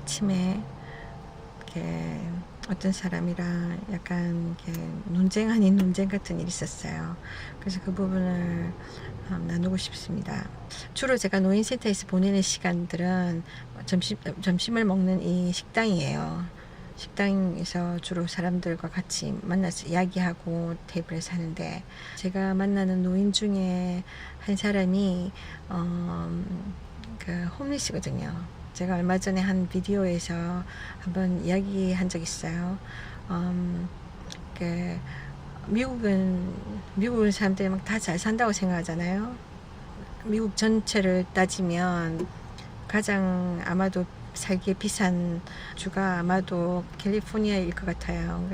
아침에 이렇게 어떤 사람이랑 약간 이렇게 논쟁 아닌 논쟁 같은 일이 있었어요. 그래서 그 부분을 나누고 싶습니다. 주로 제가 노인센터에서 보내는 시간들은 점심을 먹는 이 식당이에요. 식당에서 주로 사람들과 같이 만나서 이야기하고 테이블에서 하는데, 제가 만나는 노인 중에 한 사람이 홈리스거든요. 제가 얼마 전에 한 비디오에서 한번 이야기한 적 있어요. 그 미국은 사람들이 막 다 잘 산다고 생각하잖아요. 미국 전체를 따지면 가장 아마도 살기 비싼 주가 아마도 캘리포니아일 것 같아요.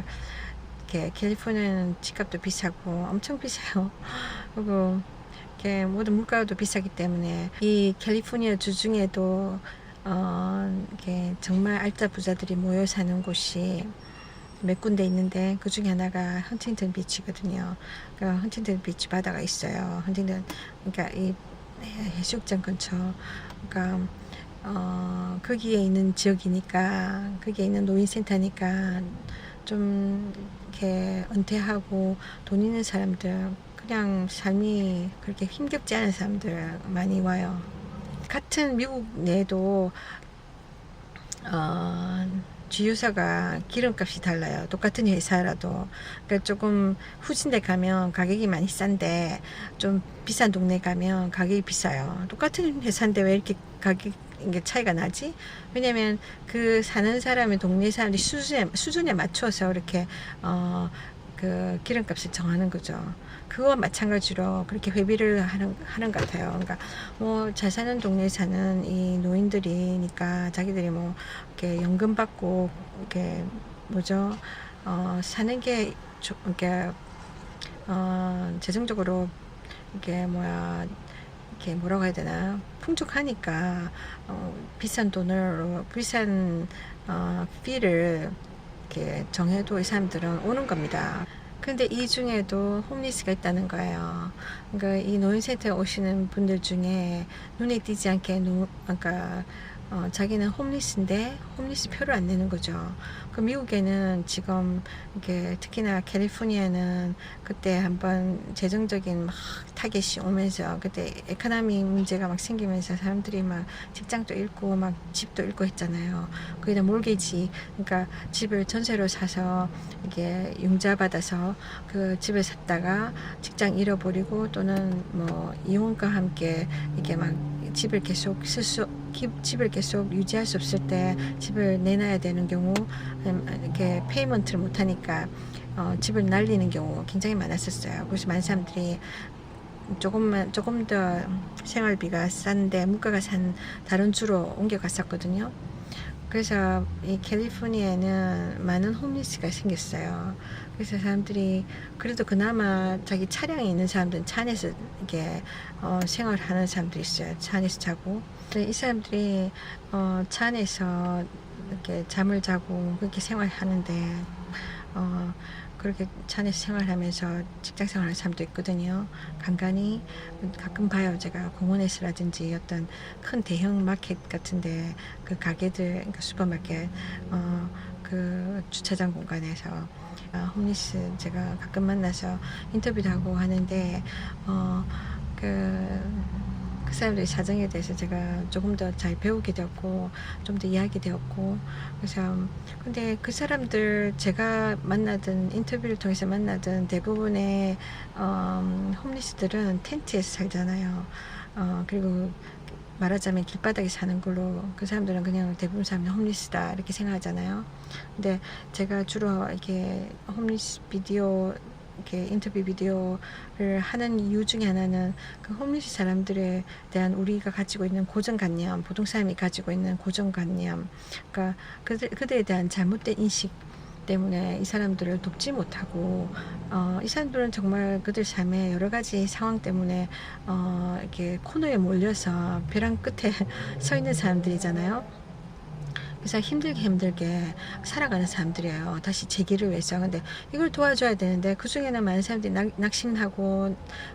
캘리포니아는 집값도 비싸고 엄청 비싸요. 그리고 모든 물가도 비싸기 때문에 이 캘리포니아 주 중에도 정말 알짜 부자들이 모여 사는 곳이 몇 군데 있는데, 그 중에 하나가 헌팅턴 비치거든요. 그러니까 헌팅턴 비치 바다가 있어요. 헌팅턴, 그러니까 이 해수욕장 근처. 그러니까 거기에 있는 지역이니까, 거기에 있는 노인센터니까 좀 이렇게 은퇴하고 돈 있는 사람들, 그냥 삶이 그렇게 힘겹지 않은 사람들 많이 와요. 같은 미국 내에도 주유소가 기름값이 달라요. 똑같은 회사라도. 그러니까 조금 후진 데 가면 가격이 많이 싼데, 좀 비싼 동네 가면 가격이 비싸요. 똑같은 회사인데 왜 이렇게 가격 이게 차이가 나지? 왜냐면 그 사는 사람의 동네 사람들이 수준에 맞춰서 이렇게 그 기름값을 정하는 거죠. 그거와 마찬가지로 그렇게 회비를 하는 것 같아요. 그러니까 뭐 잘 사는 동네에 사는 이 노인들이니까 자기들이 뭐 이렇게 연금 받고 이렇게 뭐죠, 사는 게 이렇게 재정적으로 이렇게 이렇게 뭐라고 해야 되나, 풍족하니까 비싼 피를 이렇게 정해도 이 사람들은 오는 겁니다. 근데 이 중에도 홈리스가 있다는 거예요. 그러니까 이 노인센터에 오시는 분들 중에 눈에 띄지 않게 그러니까 자기는 홈리스인데 홈리스 표를 안 내는 거죠. 그 미국에는 지금 이게 특히나 캘리포니아는 그때 한번 재정적인 막 타겟이 오면서, 그때 에코노미 문제가 막 생기면서 사람들이 막 직장도 잃고 막 집도 잃고 했잖아요. 거기다 몰개지, 그러니까 집을 전세로 사서 이게 융자 받아서 그 집을 샀다가 직장 잃어버리고, 또는 뭐 이혼과 함께 이게 막 집을 계속 유지할 수 없을 때 집을 내놔야 되는 경우, 이렇게 페이먼트를 못하니까 집을 날리는 경우 굉장히 많았었어요. 그래서 많은 사람들이 조금 더 생활비가 싼데 물가가 싼 다른 주로 옮겨갔었거든요. 그래서 이 캘리포니아에는 많은 홈리스가 생겼어요. 그래서 사람들이 그래도 그나마 자기 차량이 있는 사람들은 차 안에서 이렇게 생활하는 사람들이 있어요. 차 안에서 자고. 이 사람들이 차 안에서 이렇게 잠을 자고 그렇게 생활하는데, 그렇게 차 안에서 생활하면서 직장 생활하는 사람도 있거든요. 간간히 가끔 봐요. 제가 공원에서라든지 어떤 큰 대형 마켓 같은데 그 가게들, 그러니까 슈퍼마켓, 그 주차장 공간에서 홈리스 제가 가끔 만나서 인터뷰도 하고 하는데, 그 사람들의 사정에 대해서 제가 조금 더 잘 배우게 되었고, 좀 더 이해하게 되었고, 그래서 근데 그 사람들, 제가 만나던 인터뷰를 통해서 만나던 대부분의 홈리스들은 텐트에서 살잖아요. 그리고 말하자면 길바닥에 사는 걸로, 그 사람들은 그냥 대부분 사람은 홈리스다 이렇게 생각하잖아요. 근데 제가 주로 이렇게 홈리스 비디오, 이렇게 인터뷰 비디오를 하는 이유 중에 하나는 그 홈리스 사람들에 대한 우리가 가지고 있는 고정관념, 보통 사람이 가지고 있는 고정관념, 그러니까 그들에 대한 잘못된 인식 때문에 이 사람들을 돕지 못하고, 이 사람들은 정말 그들 삶의 여러 가지 상황 때문에 이렇게 코너에 몰려서 벼랑 끝에 서 있는 사람들이잖아요. 그래서 힘들게 살아가는 사람들이에요. 다시 재기를 위해서. 근데 이걸 도와줘야 되는데 그중에는 많은 사람들이 낙심하고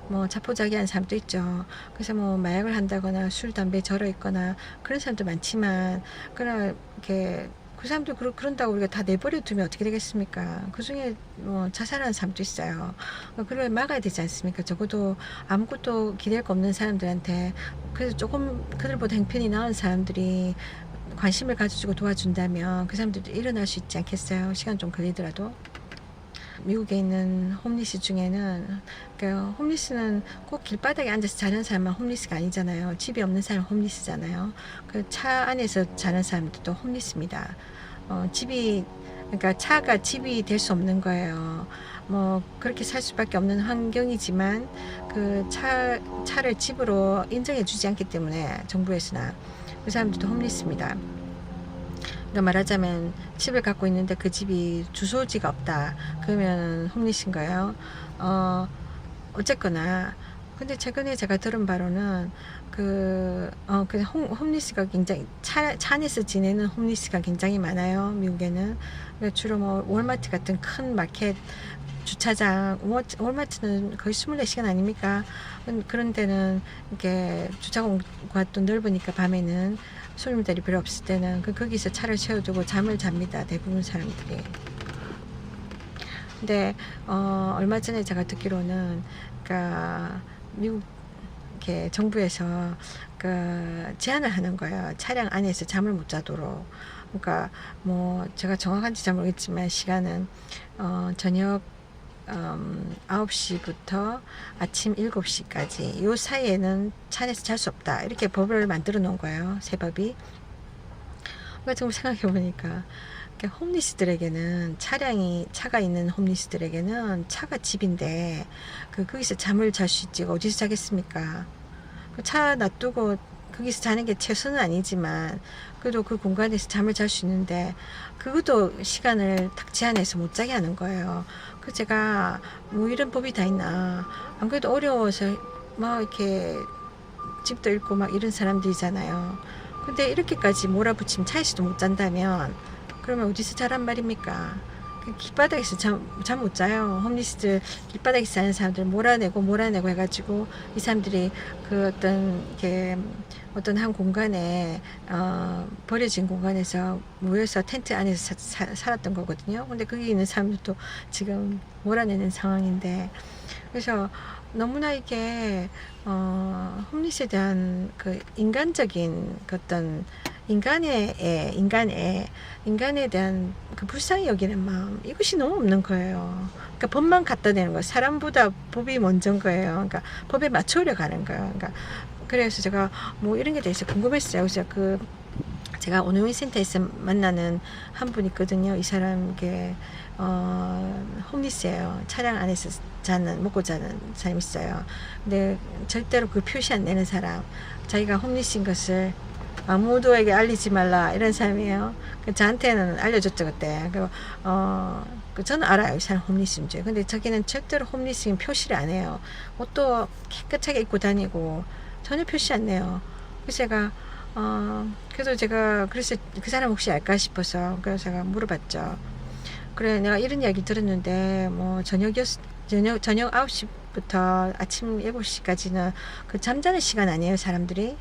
뭐 자포자기한 사람도 있죠. 그래서 뭐 마약을 한다거나 술, 담배 절어 있거나 그런 사람도 많지만 그러나 이렇게 그 사람들 그런다고 우리가 다 내버려 두면 어떻게 되겠습니까? 그 중에 뭐 자살하는 사람도 있어요. 그걸 막아야 되지 않습니까? 적어도 아무것도 기댈 거 없는 사람들한테 그래서 조금 그들보다 형편이 나은 사람들이 관심을 가져주고 도와준다면 그 사람들도 일어날 수 있지 않겠어요? 시간 좀 걸리더라도. 미국에 있는 홈리스 중에는 그러니까 홈리스는 꼭 길바닥에 앉아서 자는 사람만 홈리스가 아니잖아요. 집이 없는 사람 홈리스잖아요. 그 차 안에서 자는 사람들도 홈리스입니다. 그러니까 차가 집이 될 수 없는 거예요. 뭐 그렇게 살 수밖에 없는 환경이지만 그 차를 집으로 인정해 주지 않기 때문에 정부에서나 그 사람들도 홈리스입니다. 그러니까 말하자면 집을 갖고 있는데 그 집이 주소지가 없다. 그러면 홈리스인 거예요. 어쨌거나 근데 최근에 제가 들은 바로는 그 홈리스가 굉장히 차 안에서 지내는 홈리스가 굉장히 많아요. 미국에는. 그러니까 주로 뭐 월마트 같은 큰 마켓 주차장, 월마트는 거의 24시간 아닙니까? 그런 데는 이렇게 주차공간가 또 넓으니까 밤에는 손님들이 별로 없을 때는 거기서 차를 세워두고 잠을 잡니다. 대부분 사람들이. 근데 얼마 전에 제가 듣기로는 그러니까 미국 이렇게 정부에서 제한을 하는 거예요. 차량 안에서 잠을 못 자도록. 그러니까 뭐 제가 정확한지 잘 모르겠지만 시간은 저녁 9시부터 아침 7시까지 요 사이에는 차 안에서 잘 수 없다. 이렇게 법을 만들어 놓은 거예요. 새 법이. 그러니까 지금 생각해 보니까 홈리스들에게는 차가 있는 홈리스들에게는 차가 집인데 거기서 잠을 잘 수 있지 어디서 자겠습니까? 그 차 놔두고 거기서 자는 게 최선은 아니지만 그래도 그 공간에서 잠을 잘 수 있는데 그것도 시간을 딱 제한해서 못 자게 하는 거예요. 그 제가 뭐 이런 법이 다 있나 안 그래도 어려워서 막 이렇게 집도 잃고 막 이런 사람들이잖아요. 근데 이렇게까지 몰아붙이면 차에서도 못 잔다면 그러면 어디서 자란 말입니까? 길바닥에서 잠 못 자요. 홈리스들 길바닥에서 자는 사람들 몰아내고 해가지고 이 사람들이 어떤 한 공간에 버려진 공간에서 모여서 텐트 안에서 살았던 거거든요. 근데 거기 있는 사람들도 지금 몰아내는 상황인데 그래서 너무나 이게 홈리스에 대한 그 인간적인 어떤 인간에 대한 그 불쌍히 여기는 마음 이것이 너무 없는 거예요. 그러니까 법만 갖다 대는 거예요. 사람보다 법이 먼저인 거예요. 그러니까 법에 맞추려 가는 거예요. 그러니까 그래서 제가 뭐 이런 게 대해서 궁금했어요. 그래서 제가 온누리센터에서 만나는 한 분 있거든요. 이 사람 홈리스예요. 차량 안에서 먹고 자는 사람 있어요. 근데 절대로 그 표시 안 내는 사람, 자기가 홈리스인 것을 아무도에게 알리지 말라 이런 사람이에요. 저한테는 알려줬죠 그때. 저는 알아요 이 사람 홈리스인지. 근데 자기는 절대로 홈리스인 표시를 안 해요. 옷도 깨끗하게 입고 다니고 전혀 표시 안 내요. 그래서 제가 그래서 그 사람 혹시 알까 싶어서 그래서 제가 물어봤죠. 그래 내가 이런 이야기 들었는데 뭐 저녁 9시부터 아침 7시까지는 그 잠자는 시간 아니에요 사람들이?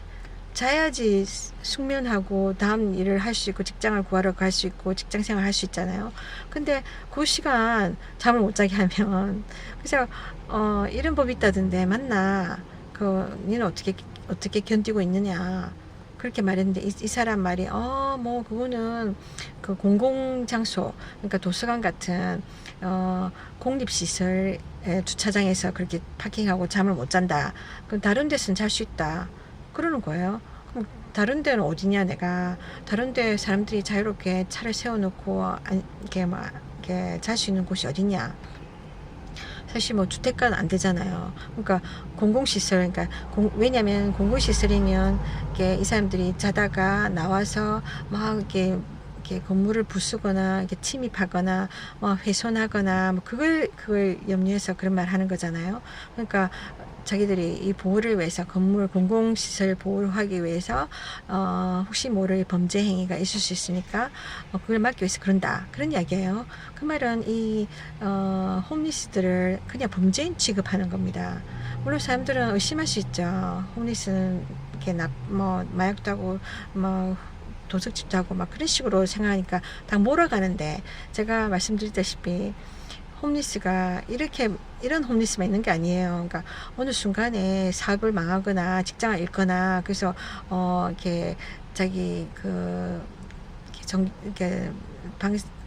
자야지 숙면하고 다음 일을 할 수 있고 직장을 구하러 갈 수 있고 직장생활 할 수 있잖아요. 근데 그 시간 잠을 못 자게 하면 그래서 이런 법이 있다던데 맞나? 니는 어떻게 견디고 있느냐? 그렇게 말했는데 이 사람 말이 뭐 그거는 그 공공장소 그러니까 도서관 같은 공립시설 주차장에서 그렇게 파킹하고 잠을 못 잔다. 그럼 다른 데서는 잘 수 있다. 그러는 거예요. 그럼 다른 데는 어디냐 내가 다른 데 사람들이 자유롭게 차를 세워놓고 이렇게 잘 수 있는 곳이 어디냐. 사실 뭐 주택가는 안 되잖아요. 그러니까 공공시설 왜냐면 공공시설이면 이 사람들이 자다가 나와서 막 이렇게 건물을 부수거나 이렇게 침입하거나 뭐 훼손하거나 뭐 그걸 염려해서 그런 말 하는 거잖아요. 그러니까 자기들이 이 보호를 위해서 건물 공공시설 보호를 하기 위해서 혹시 모를 범죄 행위가 있을 수 있으니까 그걸 막기 위해서 그런다, 그런 이야기예요. 그 말은 이 홈리스들을 그냥 범죄인 취급하는 겁니다. 물론 사람들은 의심할 수 있죠. 홈리스는 이렇게 뭐 마약도 하고 뭐 도둑질도 하고 막 그런 식으로 생각하니까 다 몰아가는데, 제가 말씀드렸다시피 홈리스가 이런 홈리스만 있는 게 아니에요. 그러니까 어느 순간에 사업을 망하거나 직장을 잃거나, 그래서 이렇게 자기 이렇게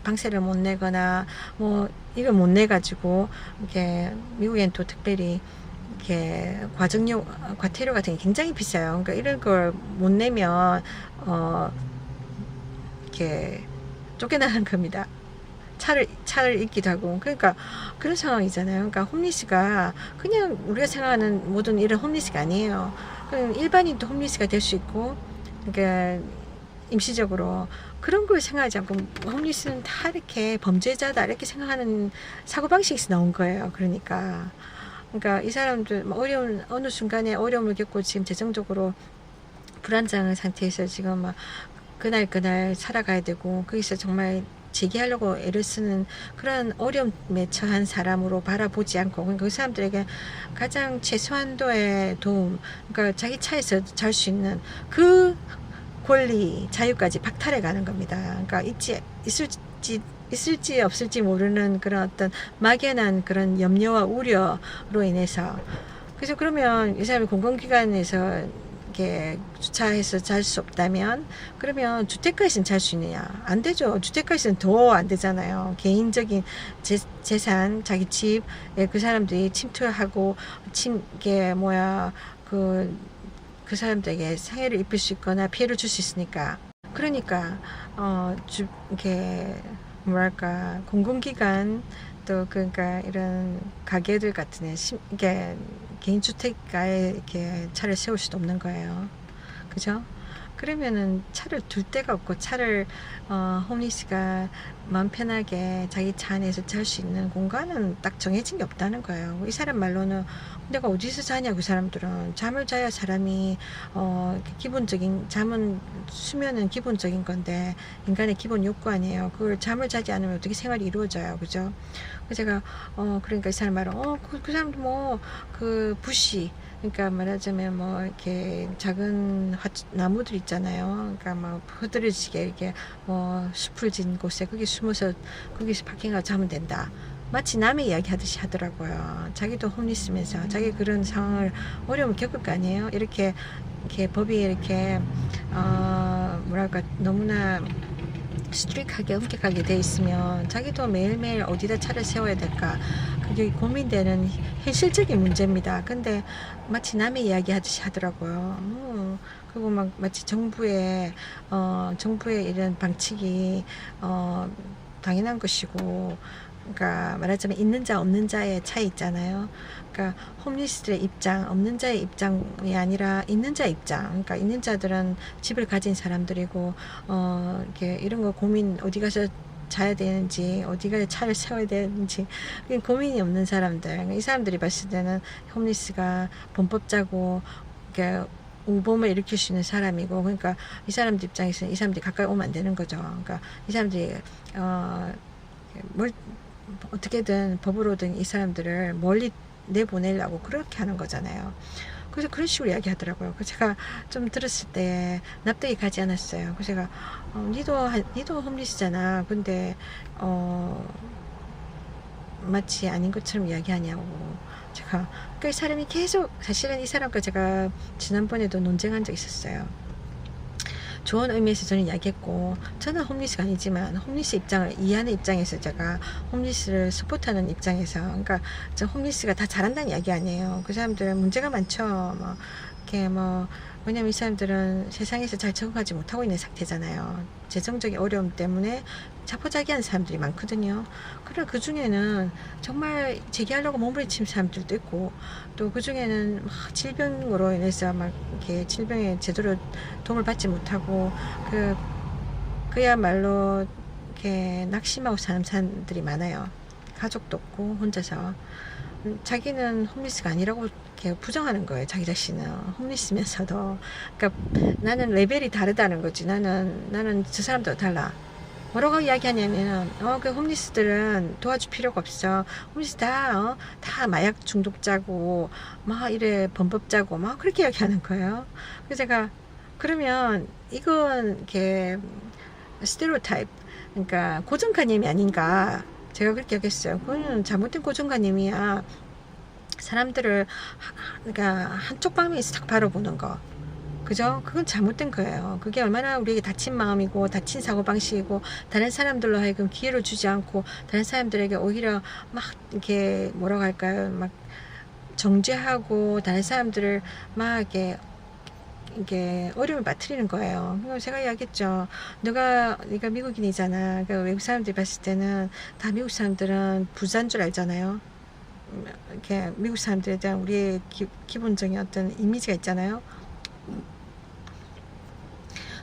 방세를 못 내거나 뭐 이걸 못 내 가지고, 이렇게 미국엔 또 특별히 이렇게 과태료 같은 게 굉장히 비싸요. 그러니까 이런 걸 못 내면 이렇게 쫓겨나는 겁니다. 차를 잃기도 하고. 그러니까 그런 상황이잖아요. 그러니까 홈리스가 그냥 우리가 생각하는 모든 이런 홈리스가 아니에요. 그냥 일반인도 홈리스가 될 수 있고, 그러니까 임시적으로 그런 걸 생각하지 않고 홈리스는 다 이렇게 범죄자다 이렇게 생각하는 사고방식에서 나온 거예요. 그러니까 이 사람들 어느 순간에 어려움을 겪고 지금 재정적으로 불안정한 상태에서 지금 막 그날 살아가야 되고, 거기서 정말 재기하려고 애를 쓰는 그런 어려움에 처한 사람으로 바라보지 않고, 그러니까 그 사람들에게 가장 최소한도의 도움, 그러니까 자기 차에서 잘 수 있는 그 권리, 자유까지 박탈해 가는 겁니다. 그러니까 있을지 없을지 모르는 그런 어떤 막연한 그런 염려와 우려로 인해서. 그래서 그러면 이 사람이 공공기관에서 이렇게 주차해서 잘 수 없다면, 그러면 주택가에서는 잘 수 있느냐? 안 되죠. 주택가에서는 더 안 되잖아요. 개인적인 재산, 자기 집에 그 사람들이 침투하고 이게 그 사람들에게 상해를 입힐 수 있거나 피해를 줄 수 있으니까. 그러니까 이렇게 뭐랄까, 공공기관 또 그러니까 이런 가게들 같은 이게 개인주택가에 이렇게 차를 세울 수도 없는 거예요. 그죠? 그러면은 차를 둘 데가 없고, 차를 홈리스가 마음 편하게 자기 차 안에서 잘 수 있는 공간은 딱 정해진 게 없다는 거예요. 이 사람 말로는 내가 어디서 자냐, 그 사람들은. 잠을 자야 사람이 잠은, 수면은 기본적인 건데 인간의 기본 욕구 아니에요. 그걸 잠을 자지 않으면 어떻게 생활이 이루어져요. 그죠? 제가 그러니까 이 사람 말은 그 사람도 뭐 부시, 그러니까 말하자면 뭐 이렇게 작은 나무들 있잖아요. 그러니까 뭐 흐드러지게 이렇게 뭐 숲을 진 곳에 거기 숨어서 거기서 파킹하고 자면 된다. 마치 남의 이야기 하듯이 하더라고요. 자기도 홈리스면서 자기 그런 상황을 어려움을 겪을 거 아니에요. 이렇게 법이 이렇게 뭐랄까 너무나 스트릭하게 엄격하게 돼 있으면 자기도 매일매일 어디다 차를 세워야 될까, 그게 고민되는 현실적인 문제입니다. 근데 마치 남의 이야기 하듯이 하더라고요. 그리고 막 마치 정부의 이런 방침이 당연한 것이고, 그러니까 말하자면 있는 자 없는 자의 차이 있잖아요. 그러니까 홈리스들의 입장, 없는 자의 입장이 아니라 있는 자의 입장. 그러니까 있는 자들은 집을 가진 사람들이고 이렇게 이런 거 고민, 어디 가서 자야 되는지, 어디가 차를 세워야 되는지 고민이 없는 사람들. 이 사람들이 봤을 때는 홈리스가 범법자고 이렇게 우범을 일으킬 수 있는 사람이고, 그러니까 이 사람들 입장에서는 이 사람들이 가까이 오면 안 되는 거죠. 그러니까 이 사람들이 어떻게든 법으로든 이 사람들을 멀리 내보내려고 그렇게 하는 거잖아요. 그래서 그런 식으로 이야기하더라고요. 그래서 제가 좀 들었을 때 납득이 가지 않았어요. 그래서 제가 니도 홈리스잖아. 근데 마치 아닌 것처럼 이야기하냐고. 제가 그 사람이 계속, 사실은 이 사람과 제가 지난번에도 논쟁한 적 있었어요. 좋은 의미에서 저는 이야기했고, 저는 홈리스가 아니지만 홈리스 입장을 이해하는 입장에서 제가 홈리스를 서포트하는 입장에서, 그러니까 저 홈리스가 다 잘한다는 이야기 아니에요. 그 사람들은 문제가 많죠. 왜냐면 이 사람들은 세상에서 잘 적응하지 못하고 있는 상태잖아요. 재정적인 어려움 때문에 자포자기한 사람들이 많거든요. 그래, 그 중에는 정말 재기하려고 몸부림치는 사람들도 있고, 또 그 중에는 막 질병으로 인해서 막 이렇게 질병에 제대로 도움을 받지 못하고 그야말로 이렇게 낙심하고 사는 사람들이 많아요. 가족도 없고 혼자서. 자기는 홈리스가 아니라고 이렇게 부정하는 거예요. 자기 자신은 홈리스면서도. 그러니까 나는 레벨이 다르다는 거지. 나는 저 사람도 달라. 뭐라고 이야기하냐면, 그 홈리스들은 도와줄 필요가 없어. 홈리스 다 마약 중독자고, 막 이래 범법자고, 막 그렇게 이야기하는 거예요. 그래서 제가, 그러면 이건 이렇게 스테레오타입, 그러니까 고정관념이 아닌가. 제가 그렇게 얘기했어요. 그거는 잘못된 고정관념이야. 사람들을 그러니까 한쪽 방면에서 딱 바라보는 거. 그죠? 그건 잘못된 거예요. 그게 얼마나 우리에게 다친 마음이고 다친 사고방식이고 다른 사람들로 하여금 기회를 주지 않고 다른 사람들에게 오히려 막 이렇게 뭐라고 할까요? 막 정죄하고 다른 사람들을 막 이게 어려움을 빠뜨리는 거예요. 제가 이야기했죠. 네가 미국인이잖아. 그러니까 외국 사람들이 봤을 때는 다 미국 사람들은 부자인 줄 알잖아요. 이렇게 미국 사람들에 대한 우리의 기본적인 어떤 이미지가 있잖아요.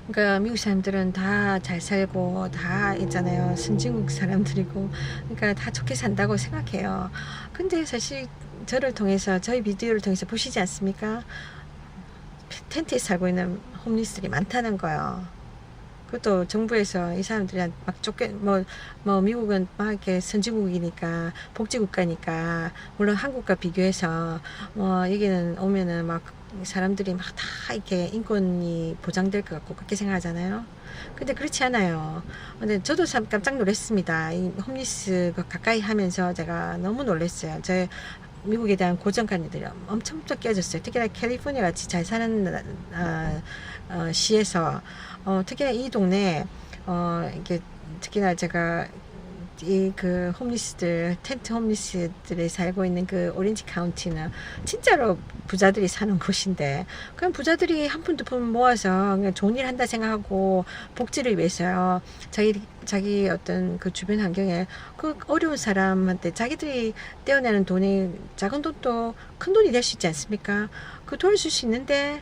그러니까 미국 사람들은 다 잘 살고 다 있잖아요. 선진국 사람들이고 그러니까 다 좋게 산다고 생각해요. 근데 사실 저를 통해서 저희 비디오를 통해서 보시지 않습니까? 텐트에 살고 있는 홈리스들이 많다는 거예요. 그것도 정부에서 이 사람들이 막 미국은 막 이렇게 선진국이니까 복지국가니까 물론 한국과 비교해서 여기는 오면은 막 사람들이 막 다 이렇게 인권이 보장될 것 같고 그렇게 생각하잖아요. 근데 그렇지 않아요. 근데 저도 참 깜짝 놀랐습니다. 이 홈리스 가까이 하면서 제가 너무 놀랐어요. 제 미국에 대한 고정관념들이 엄청 깨졌어요. 특히나 캘리포니아 같이 잘 사는 시에서 특히나 이 동네 이게 특히나 제가 이 그 홈리스들 텐트 홈리스들이 살고 있는 그 오렌지 카운티는 진짜로 부자들이 사는 곳인데 그냥 부자들이 한 푼 두 푼 모아서 그냥 좋은 일 한다 생각하고 복지를 위해서요 자기 어떤 그 주변 환경에 그 어려운 사람한테 자기들이 떼어내는 돈이 작은 돈도 큰 돈이 될 수 있지 않습니까? 그 돈을 줄 수 있는데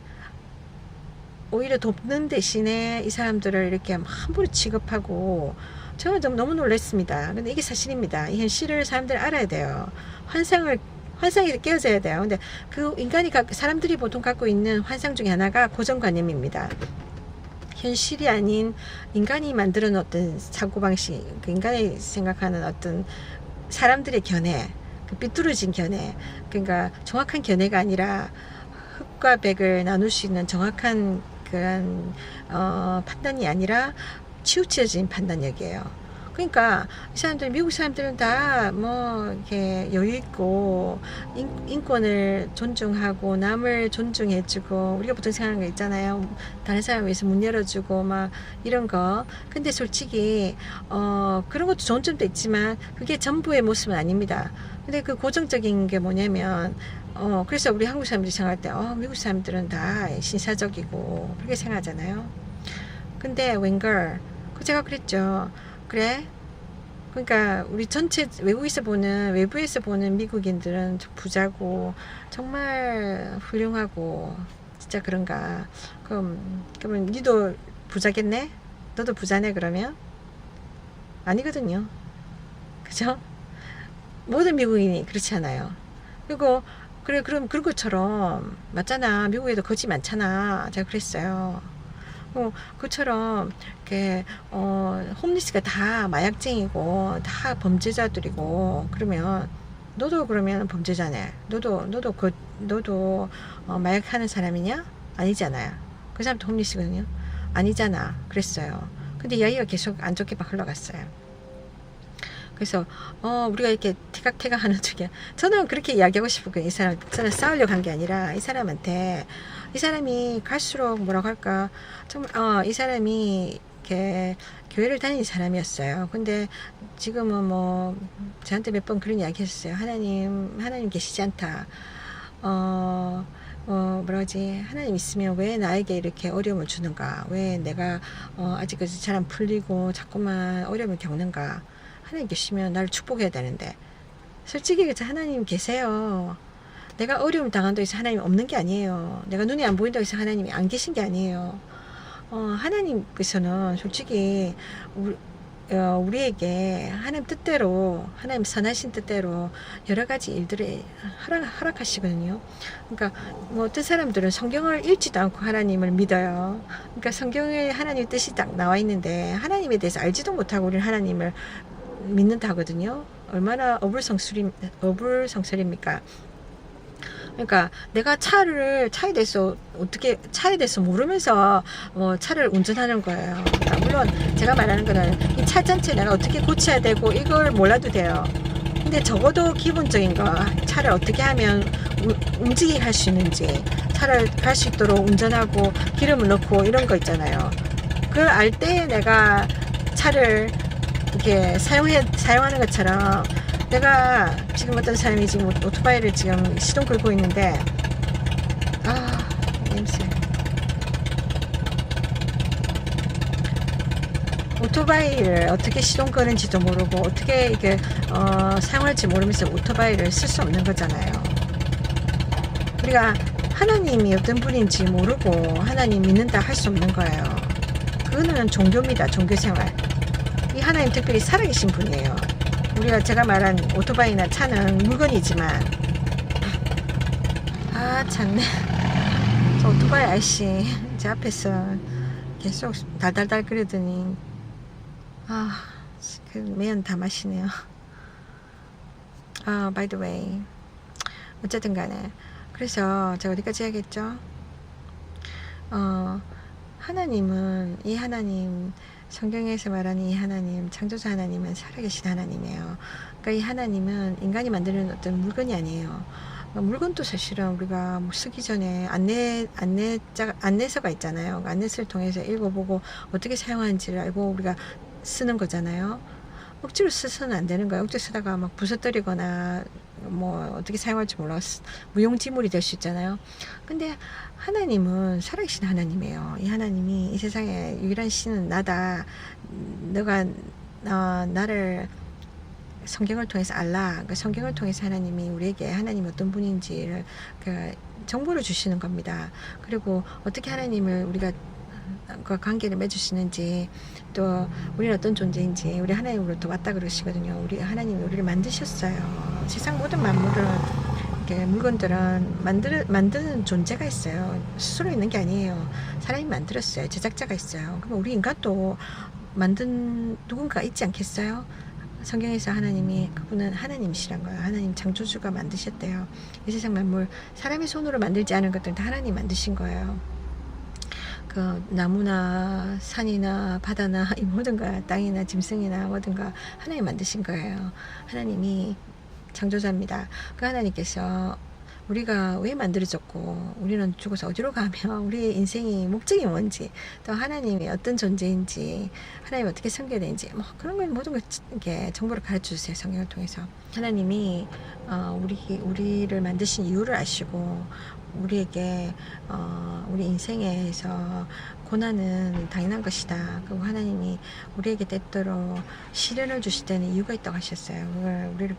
오히려 돕는 대신에 이 사람들을 이렇게 함부로 취급하고 저는 좀 너무 놀랐습니다. 근데 이게 사실입니다. 이 현실을 사람들이 알아야 돼요. 환상이 깨어져야 돼요. 근데 그 사람들이 보통 갖고 있는 환상 중에 하나가 고정관념입니다. 현실이 아닌 인간이 만들어 놓은 어떤 사고방식, 그 인간이 생각하는 어떤 사람들의 견해, 그 삐뚤어진 견해, 그러니까 정확한 견해가 아니라 흑과 백을 나눌 수 있는 정확한 그런 판단이 아니라 치우쳐진 판단력이에요. 그러니까 이 사람들 미국 사람들은 다 이렇게 여유 있고 인권을 존중하고 남을 존중해주고 우리가 보통 생각하는 거 있잖아요. 다른 사람 위해서 문 열어주고 막 이런 거. 근데 솔직히 그런 것도 좋은 점도 있지만 그게 전부의 모습은 아닙니다. 근데 그 고정적인 게 뭐냐면 그래서 우리 한국 사람들이 생각할 때 미국 사람들은 다 신사적이고 그렇게 생각하잖아요. 근데 웬걸 제가 그랬죠. 그래? 그러니까 우리 전체 외부에서 보는 미국인들은 부자고 정말 훌륭하고 진짜 그런가? 그러면 니도 부자겠네? 너도 부자네 그러면? 아니거든요. 그죠? 모든 미국인이 그렇지 않아요. 그리고 그럼 그런 것처럼 맞잖아. 미국에도 거지 많잖아. 제가 그랬어요. 그처럼 이렇게 홈리스가 다 마약쟁이고 다 범죄자들이고 그러면 너도 그러면 범죄자네. 너도 마약하는 사람이냐? 아니잖아요. 그 사람도 홈리스거든요. 아니잖아. 그랬어요. 근데 이야기가 계속 안 좋게 막 흘러갔어요. 그래서 우리가 이렇게 태각태각 하는 중에 저는 그렇게 이야기하고 싶었거든요. 저는 싸우려고 한 게 아니라 이 사람이 갈수록 뭐라고 할까 정말 이 사람이 이렇게 교회를 다니는 사람이었어요. 근데 지금은 저한테 몇 번 그런 이야기 했어요. 하나님 계시지 않다. 뭐라지 하나님 있으면 왜 나에게 이렇게 어려움을 주는가? 왜 내가 아직까지 잘 안 풀리고 자꾸만 어려움을 겪는가? 하나님 계시면 나를 축복해야 되는데 솔직히 하나님 계세요. 내가 어려움 당한다고 해서 하나님 없는 게 아니에요. 내가 눈에 안 보인다고 해서 하나님이 안 계신 게 아니에요. 하나님께서는 솔직히 우리에게 하나님 뜻대로, 하나님 선하신 뜻대로 여러 가지 일들을 허락하시거든요. 그러니까 뭐 어떤 사람들은 성경을 읽지도 않고 하나님을 믿어요. 그러니까 성경에 하나님의 뜻이 딱 나와 있는데 하나님에 대해서 알지도 못하고 우리는 하나님을 믿는다 하거든요. 얼마나 어불성설입니까? 그러니까 내가 차에 대해서 모르면서 차를 운전하는 거예요. 그러니까 물론 제가 말하는 거는 이 차 전체 내가 어떻게 고쳐야 되고 이걸 몰라도 돼요. 근데 적어도 기본적인 거, 차를 어떻게 하면 움직이게 할 수 있는지, 차를 갈 수 있도록 운전하고 기름을 넣고 이런 거 있잖아요. 그걸 알 때 내가 차를 이렇게 사용하는 것처럼, 내가 지금 어떤 사람이 지금 오토바이를 지금 시동 걸고 있는데, 냄새. 오토바이를 어떻게 시동 끄는지도 모르고 어떻게 이게 사용할지 모르면서 오토바이를 쓸 수 없는 거잖아요. 우리가 하나님이 어떤 분인지 모르고 하나님 믿는다 할 수 없는 거예요. 그거는 종교입니다. 종교생활. 이 하나님 특별히 살아계신 분이에요. 제가 말한 오토바이나 차는 물건이지만, 참네. 저 오토바이 아저씨 제 앞에서 계속 달달달 끓이더니 그 매연 다 마시네요. by the way, 어쨌든 간에 그래서 제가 어디까지 해야겠죠? 하나님은, 이 하나님, 성경에서 말하는 이 하나님, 창조자 하나님은 살아계신 하나님이에요. 그러니까 이 하나님은 인간이 만드는 어떤 물건이 아니에요. 물건도 사실은 우리가 쓰기 전에 안내서가 있잖아요. 안내서를 통해서 읽어보고 어떻게 사용하는지를 알고 우리가 쓰는 거잖아요. 억지로 쓰서는 안 되는 거예요. 억지로 쓰다가 막 부서뜨리거나 뭐 어떻게 사용할지 몰라서 무용지물이 될 수 있잖아요. 근데 하나님은 살아계신 하나님이에요. 이 하나님이 이 세상에 유일한 신은 나다. 너가 나를 성경을 통해서 알라. 그 성경을 통해서 하나님이 우리에게 하나님이 어떤 분인지를 정보를 주시는 겁니다. 그리고 어떻게 하나님을 우리가 그 관계를 맺으시는지, 또 우리는 어떤 존재인지, 우리 하나님으로부터 왔다 그러시거든요. 우리 하나님이 우리를 만드셨어요. 세상 모든 만물은, 이렇게 물건들은 만드는 존재가 있어요. 스스로 있는 게 아니에요. 사람이 만들었어요. 제작자가 있어요. 그럼 우리 인간도 만든 누군가 있지 않겠어요? 성경에서 하나님이, 그분은 하나님이시란 거예요. 하나님 창조주가 만드셨대요. 이 세상 만물, 사람의 손으로 만들지 않은 것들은 다 하나님 만드신 거예요. 그 나무나 산이나 바다나 이 모든 거, 땅이나 짐승이나 모든 거 하나님 만드신 거예요. 하나님이 창조자입니다. 그 하나님께서 우리가 왜 만들어졌고 우리는 죽어서 어디로 가며 우리의 인생이 목적이 뭔지, 또 하나님이 어떤 존재인지, 하나님 어떻게 섬겨야 되는지, 뭐 그런 걸 모든 걸 이렇게 정보를 가르쳐 주세요. 성경을 통해서. 하나님이 우리를 만드신 이유를 아시고 우리에게 우리 인생에서 고난은 당연한 것이다. 그리고 하나님이 우리에게 때때로 시련을 주실 때는 이유가 있다고 하셨어요. 그걸 우리를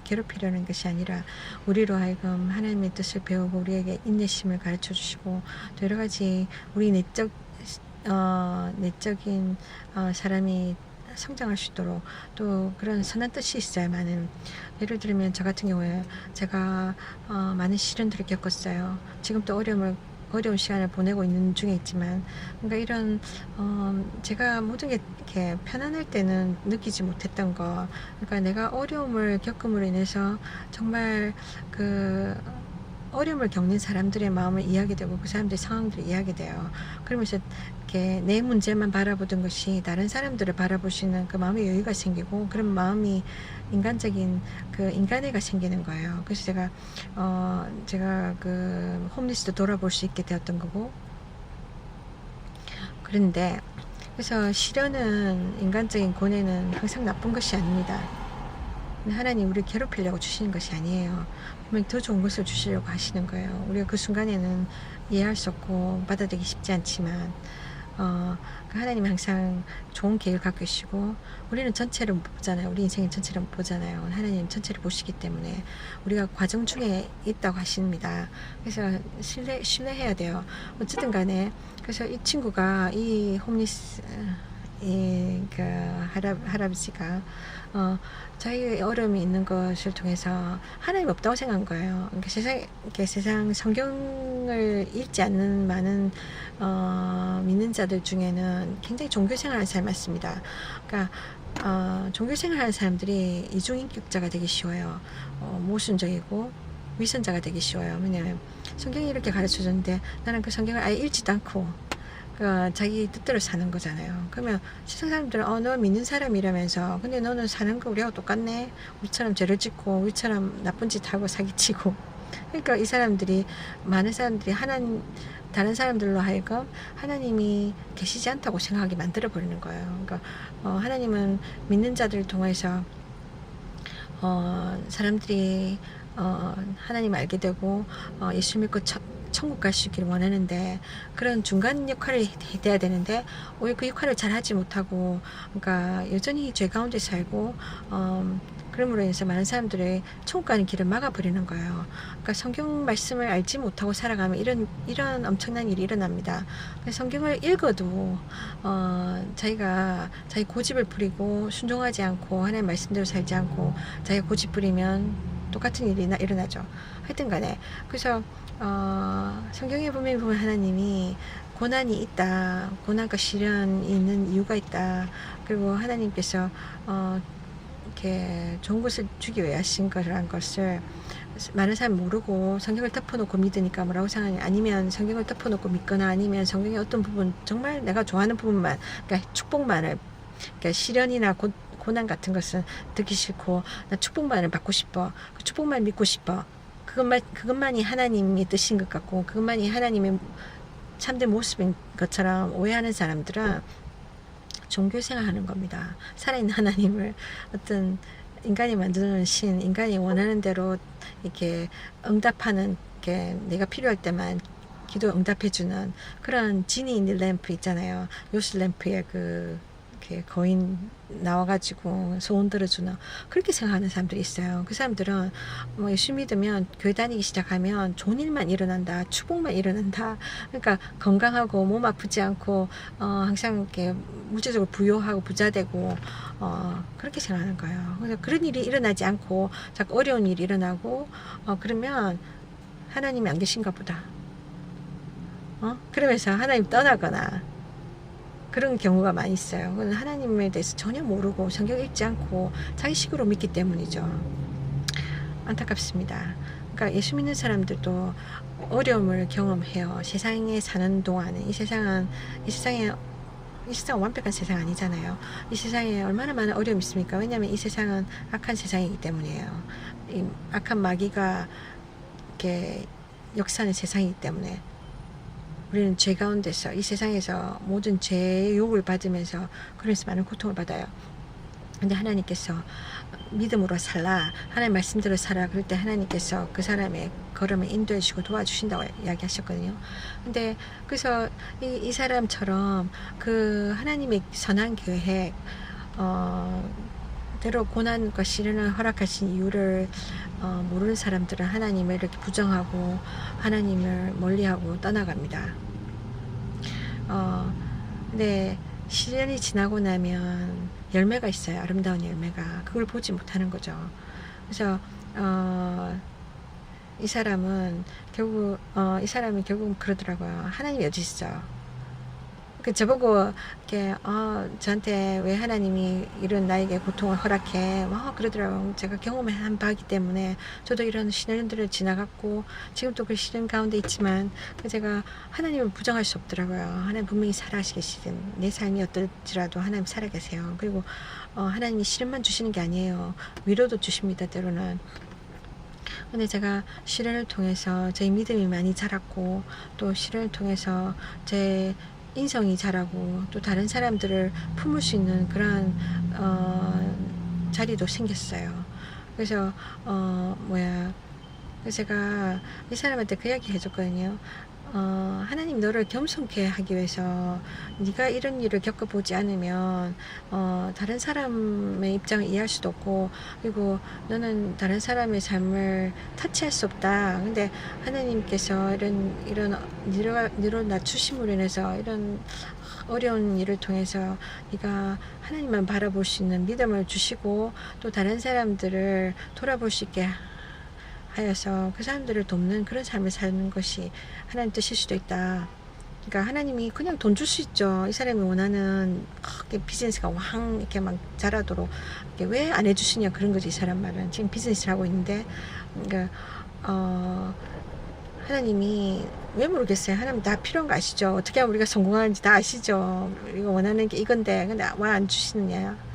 괴롭히려는 것이 아니라 우리로 하여금 하나님의 뜻을 배우고 우리에게 인내심을 가르쳐 주시고, 또 여러 가지 우리 내적인 사람이 성장할 수 있도록 또 그런 선한 뜻이 있어야만은. 예를 들면 저 같은 경우에 제가 많은 시련들을 겪었어요. 지금 또 어려운 시간을 보내고 있는 중에 있지만, 그러니까 이런 제가 모든 게 이렇게 편안할 때는 느끼지 못했던 거, 그러니까 내가 어려움을 겪음으로 인해서 정말 그 어려움을 겪는 사람들의 마음을 이해하게 되고 그 사람들의 상황들을 이해하게 돼요. 그러면서 이렇게 내 문제만 바라보던 것이 다른 사람들을 바라보시는 그 마음의 여유가 생기고, 그런 마음이 인간적인 그 인간애가 생기는 거예요. 그래서 제가 그 홈리스도 돌아볼 수 있게 되었던 거고. 그런데 그래서 시련은, 인간적인 고뇌는 항상 나쁜 것이 아닙니다. 하나님 우리 괴롭히려고 주시는 것이 아니에요. 분명히 더 좋은 것을 주시려고 하시는 거예요. 우리가 그 순간에는 이해할 수 없고 받아들이기 쉽지 않지만 하나님이 항상 좋은 계획을 갖고 계시고, 우리는 전체를 못 보잖아요. 우리 인생의 전체를 못 보잖아요. 하나님 전체를 보시기 때문에 우리가 과정 중에 있다고 하십니다. 그래서 신뢰해야 돼요. 어쨌든 간에 그래서 이 친구가, 이 홈리스 그 할아버지가 자기의 어려움이 있는 것을 통해서 하나님 없다고 생각한 거예요. 그러니까 세상 성경을 읽지 않는 많은 믿는 자들 중에는 굉장히 종교생활하는 사람이 많습니다. 그러니까 종교생활하는 사람들이 이중인격자가 되기 쉬워요. 모순적이고 위선자가 되기 쉬워요. 왜냐하면 성경이 이렇게 가르쳐줬는데 나는 그 성경을 아예 읽지도 않고 자기 뜻대로 사는 거잖아요. 그러면 세상 사람들은 너 믿는 사람이라면서 근데 너는 사는 거 우리하고 똑같네. 우리처럼 죄를 짓고 우리처럼 나쁜 짓 하고 사기치고. 그러니까 이 사람들이 많은 사람들이 다른 사람들로 하여금 하나님이 계시지 않다고 생각하게 만들어 버리는 거예요. 그러니까 하나님은 믿는 자들을 통해서 사람들이 하나님을 알게 되고 예수 믿고 천국 갈 수 있기를 원하는데 그런 중간 역할을 해야 되는데 오히려 그 역할을 잘 하지 못하고 그러니까 여전히 죄 가운데 살고 그럼으로 인해서 많은 사람들의 천국 가는 길을 막아버리는 거예요. 그러니까 성경 말씀을 알지 못하고 살아가면 이런 엄청난 일이 일어납니다. 성경을 읽어도 자기가 자기 고집을 부리고 순종하지 않고 하나님 말씀대로 살지 않고 자기가 고집 부리면 똑같은 일이 일어나죠. 하여튼 간에 그래서 성경에 보면 하나님이 고난이 있다. 고난과 시련이 있는 이유가 있다. 그리고 하나님께서 이렇게 좋은 것을 주기 위해 하신 거라는 것을 많은 사람이 모르고 성경을 덮어놓고 믿으니까 뭐라고 생각하냐. 아니면 성경을 덮어놓고 믿거나 아니면 성경의 어떤 부분 정말 내가 좋아하는 부분만 그러니까 축복만을 그러니까 시련이나 고난 같은 것은 듣기 싫고 나 축복만을 받고 싶어. 그 축복만 믿고 싶어. 그것만이 하나님의 뜻인 것 같고 그것만이 하나님의 참된 모습인 것처럼 오해하는 사람들은 종교생활 하는 겁니다. 살아있는 하나님을 어떤 인간이 만드는 신, 인간이 원하는 대로 이렇게 응답하는 게 내가 필요할 때만 기도 응답해주는 그런 지니 램프 있잖아요. 요술 램프에 이렇게 거인 나와가지고 소원 들어주는 그렇게 생각하는 사람들이 있어요. 그 사람들은 예수 믿으면 교회 다니기 시작하면 좋은 일만 일어난다, 축복만 일어난다. 그러니까 건강하고 몸 아프지 않고 항상 이렇게 물질적으로 부유하고 부자되고 그렇게 생각하는 거예요. 그래서 그런 일이 일어나지 않고 자꾸 어려운 일이 일어나고 그러면 하나님이 안 계신가 보다. 그러면서 하나님 떠나거나 그런 경우가 많이 있어요. 그건 하나님에 대해서 전혀 모르고 성경 읽지 않고 자기 식으로 믿기 때문이죠. 안타깝습니다. 그러니까 예수 믿는 사람들도 어려움을 경험해요. 세상에 사는 동안에 이 세상은 완벽한 세상 아니잖아요. 이 세상에 얼마나 많은 어려움이 있습니까? 왜냐하면 이 세상은 악한 세상이기 때문이에요. 이 악한 마귀가 이렇게 역사하는 세상이기 때문에 우리는 죄 가운데서 이 세상에서 모든 죄의 유혹을 받으면서 그래서 많은 고통을 받아요. 근데 하나님께서 믿음으로 살라, 하나님 말씀대로 살아. 그럴 때 하나님께서 그 사람의 걸음을 인도해 주시고 도와주신다고 이야기하셨거든요. 근데 그래서 이 사람처럼 그 하나님의 선한 계획 대로 고난과 시련을 허락하신 이유를 모르는 사람들은 하나님을 이렇게 부정하고 하나님을 멀리하고 떠나갑니다. 근데 시련이 지나고 나면 열매가 있어요. 아름다운 열매가. 그걸 보지 못하는 거죠. 그래서 이 사람이 결국 그러더라고요. 하나님이 어디 있어? 저보고 이렇게 저한테 왜 하나님이 이런 나에게 고통을 허락해 그러더라고요. 제가 경험한 바이기 때문에 저도 이런 시련들을 지나갔고 지금도 그 시련 가운데 있지만 제가 하나님을 부정할 수 없더라고요. 하나님 분명히 살아계시든 내 삶이 어떨지라도 하나님 살아계세요. 그리고 하나님이 시련만 주시는 게 아니에요. 위로도 주십니다. 때로는. 근데 제가 시련을 통해서 제 믿음이 많이 자랐고 또 시련을 통해서 제 인성이 자라고 또 다른 사람들을 품을 수 있는 그런 자리도 생겼어요. 그래서 그래서 제가 이 사람한테 그 이야기 해줬거든요. 하나님 너를 겸손케 하기 위해서 네가 이런 일을 겪어보지 않으면 다른 사람의 입장을 이해할 수도 없고, 그리고 너는 다른 사람의 삶을 타치할 수 없다. 근데 하나님께서 이런 니를 낮추심으로 인해서 이런 어려운 일을 통해서 네가 하나님만 바라볼 수 있는 믿음을 주시고, 또 다른 사람들을 돌아볼 수 있게 하여서 그 사람들을 돕는 그런 삶을 사는 것이 하나님 뜻일 수도 있다. 그러니까 하나님이 그냥 돈 줄 수 있죠. 이 사람이 원하는 비즈니스가 왕 이렇게 막 자라도록 왜 안 해주시냐, 그런 거지. 이 사람 말은 지금 비즈니스를 하고 있는데, 그러니까 하나님이 왜 모르겠어요. 하나님 다 필요한 거 아시죠? 어떻게 하면 우리가 성공하는지 다 아시죠? 우리가 원하는 게 이건데 근데 왜 안 주시느냐.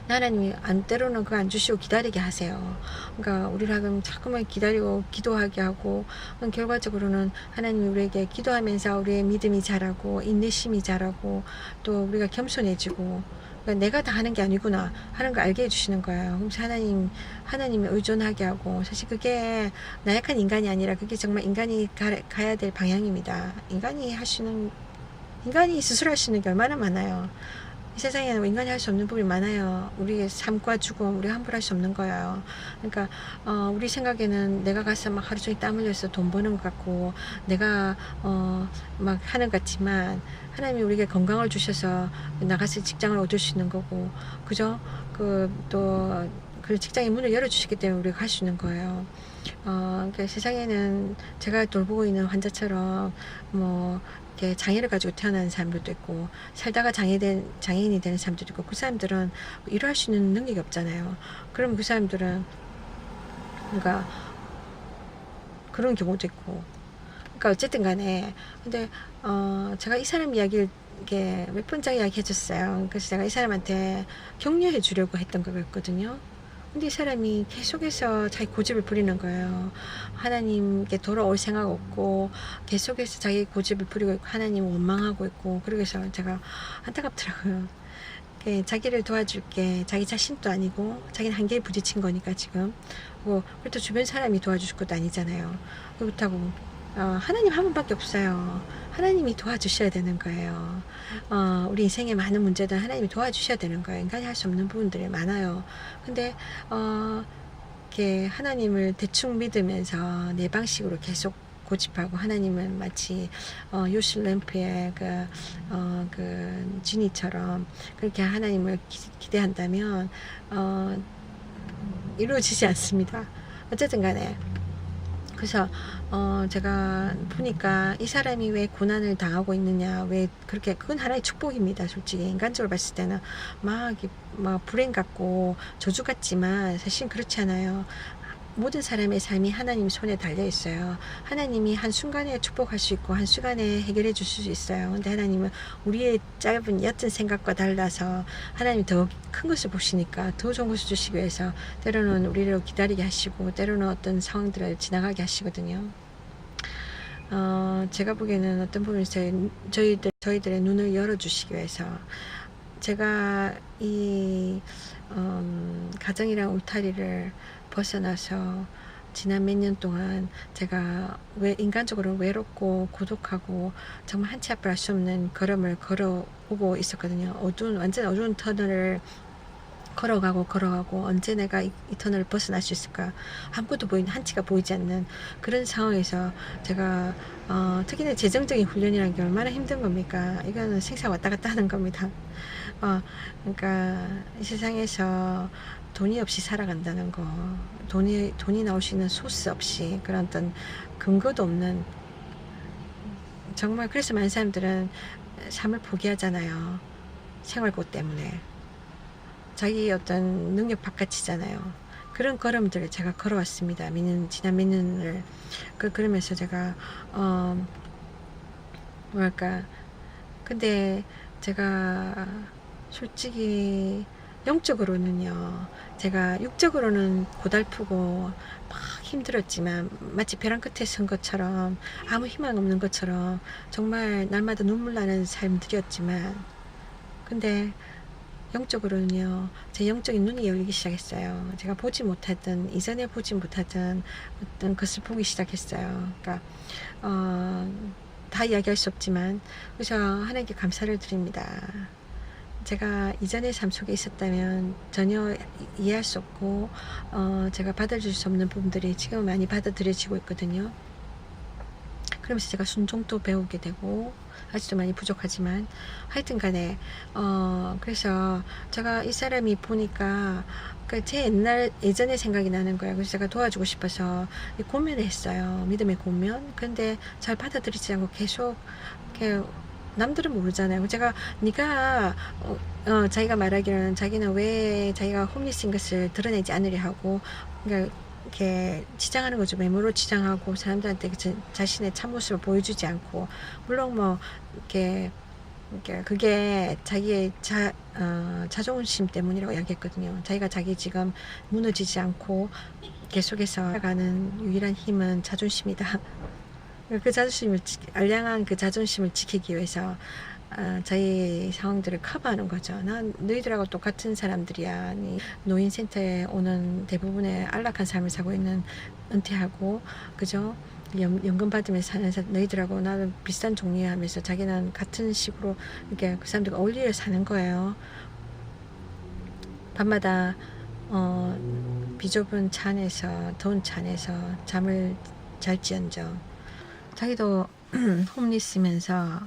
하나님이 때로는 그거 안 주시고 기다리게 하세요. 그러니까 우리가 그럼 자꾸만 기다리고 기도하게 하고, 결과적으로는 하나님이 우리에게 기도하면서 우리의 믿음이 자라고 인내심이 자라고 또 우리가 겸손해지고, 그러니까 내가 다 하는 게 아니구나 하는 걸 알게 해주시는 거예요. 그래서 하나님이 의존하게 하고, 사실 그게 나약한 인간이 아니라 그게 정말 인간이 가야 될 방향입니다. 인간이 스스로 할 수 있는 게 얼마나 많아요. 이 세상에는 인간이 할 수 없는 부분이 많아요. 우리의 삶과 죽음, 우리가 함부로 할 수 없는 거예요. 그러니까 우리 생각에는 내가 가서 막 하루 종일 땀 흘려서 돈 버는 것 같고, 내가 막 하는 것 같지만, 하나님이 우리에게 건강을 주셔서 나가서 직장을 얻을 수 있는 거고, 그죠? 또 그 직장의 문을 열어주시기 때문에 우리가 할 수 있는 거예요. 그러니까 세상에는 제가 돌보고 있는 환자처럼 뭐 이렇게 장애를 가지고 태어난 사람들도 있고, 살다가 장애인이 되는 사람들도 있고, 그 사람들은 일할 수 있는 능력이 없잖아요. 그럼 그 사람들은, 그러니까 그런 경우도 있고, 그러니까 어쨌든 간에, 근데 제가 이 사람 이야기를 이게 몇 번째 이야기 해줬어요. 그래서 제가 이 사람한테 격려해 주려고 했던 거였거든요. 근데 이 사람이 계속해서 자기 고집을 부리는 거예요. 하나님께 돌아올 생각 없고, 계속해서 자기 고집을 부리고 있고, 하나님 원망하고 있고, 그러고서 제가 안타깝더라고요. 자기를 도와줄게, 자기 자신도 아니고 자기는 한계에 부딪힌 거니까 지금. 그리고 주변 사람이 도와줄 것도 아니잖아요. 그렇다고 하나님 한 분밖에 없어요. 하나님이 도와주셔야 되는 거예요. 우리 인생의 많은 문제들 하나님이 도와주셔야 되는 거예요. 인간이 할 수 없는 부분들이 많아요. 근데 이렇게 하나님을 대충 믿으면서 내 방식으로 계속 고집하고, 하나님은 마치 요실램프의 그 지니처럼 그렇게 하나님을 기대한다면 이루어지지 않습니다. 어쨌든 간에, 그래서 제가 보니까 이 사람이 왜 고난을 당하고 있느냐, 왜 그렇게, 그건 하나의 축복입니다. 솔직히 인간적으로 봤을 때는 막 불행 같고 저주 같지만 사실 그렇지 않아요. 모든 사람의 삶이 하나님 손에 달려 있어요. 하나님이 한순간에 축복할 수 있고 한순간에 해결해 주실 수 있어요. 근데 하나님은 우리의 짧은 얕은 생각과 달라서 하나님이 더 큰 것을 보시니까 더 좋은 것을 주시기 위해서 때로는 우리를 기다리게 하시고, 때로는 어떤 상황들을 지나가게 하시거든요. 제가 보기에는 어떤 부분에서 저희들의 눈을 열어주시기 위해서, 제가 이 가정이랑 울타리를 벗어나서 지난 몇 년 동안 제가 인간적으로 외롭고 고독하고 정말 한치 앞을 알 수 없는 걸음을 걸어오고 있었거든요. 완전 어두운 터널을 걸어가고 언제 내가 이 터널을 벗어날 수 있을까, 아무것도 한치가 보이지 않는 그런 상황에서 제가 특히나 재정적인 훈련이라는 게 얼마나 힘든 겁니까. 이거는 생사 왔다 갔다 하는 겁니다. 그러니까 이 세상에서 돈이 없이 살아간다는 거, 돈이 나올 수 있는 소스 없이, 그런 어떤 근거도 없는, 정말 그래서 많은 사람들은 삶을 포기하잖아요. 생활고 때문에. 자기 어떤 능력 바깥이잖아요. 그런 걸음들을 제가 걸어왔습니다. 지난 몇 년을. 그러면서 제가 뭐랄까, 근데 제가 솔직히 영적으로는요, 제가 육적으로는 고달프고 막 힘들었지만, 마치 벼랑 끝에 선 것처럼 아무 희망 없는 것처럼 정말 날마다 눈물 나는 삶들이었지만, 근데 영적으로는요, 제 영적인 눈이 열리기 시작했어요. 제가 이전에 보지 못하던 어떤 것을 보기 시작했어요. 그러니까 다 이야기할 수 없지만, 그래서 하나님께 감사를 드립니다. 제가 이전의 삶 속에 있었다면 전혀 이해할 수 없고 제가 받아줄 수 없는 부분들이 지금 많이 받아들여지고 있거든요. 그러면서 제가 순종도 배우게 되고, 아직도 많이 부족하지만 하여튼 간에 그래서 제가 이 사람이 보니까 제 예전의 생각이 나는 거예요. 그래서 제가 도와주고 싶어서 고민을 했어요. 믿음의 고민. 근데 잘 받아들이지 않고 계속 이렇게, 남들은 모르잖아요. 제가 네가 자기가 말하기로는 자기는 왜 자기가 홈리스인 것을 드러내지 않으려 하고, 그러니까 이렇게 치장하는 거죠. 외모로 치장하고 사람들한테 자신의 참모습을 보여주지 않고, 물론 뭐 이렇게 그게 자기의 자존심 때문이라고 이야기했거든요. 자기가 지금 무너지지 않고 계속해서 가는 유일한 힘은 자존심이다. 그 자존심을 알량한 그 자존심을 지키기 위해서 저희 상황들을 커버하는 거죠. 난 너희들하고 똑같은 사람들이야. 노인센터에 오는 대부분의 안락한 삶을 살고 있는, 은퇴하고 그죠? 연금 받으면서 사는 너희들하고 나는 비슷한 종류야 하면서 자기는 같은 식으로 이렇게 그 사람들과 어울리려 사는 거예요. 밤마다 비좁은 차 안에서, 더운 차 안에서 잠을 잘지언정 자기도 홈리스면서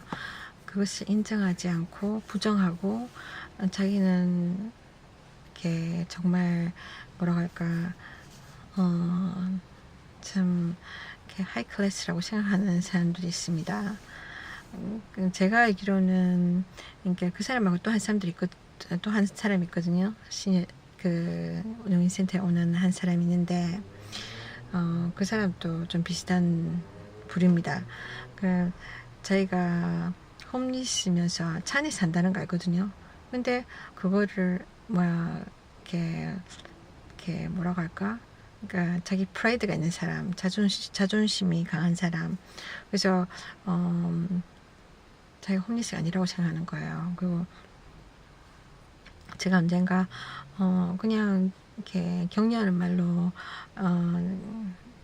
그것을 인정하지 않고 부정하고, 자기는 이렇게 정말 뭐라고 할까, 참 이렇게 하이 클래스라고 생각하는 사람들이 있습니다. 제가 알기로는 그러니까 그 사람하고 또 한 사람이 있거든요. 그 노인센터에 오는 한 사람이 있는데 그 사람도 좀 비슷한 부류입니다. 저희가 홈리스면서 차 안에 산다는 거 알거든요. 근데 그거를 이렇게 뭐라고 할까? 그러니까 자기 프라이드가 있는 사람, 자존심이 강한 사람. 그래서 자기가 홈리스가 아니라고 생각하는 거예요. 그리고 제가 언젠가 그냥 이렇게 격려하는 말로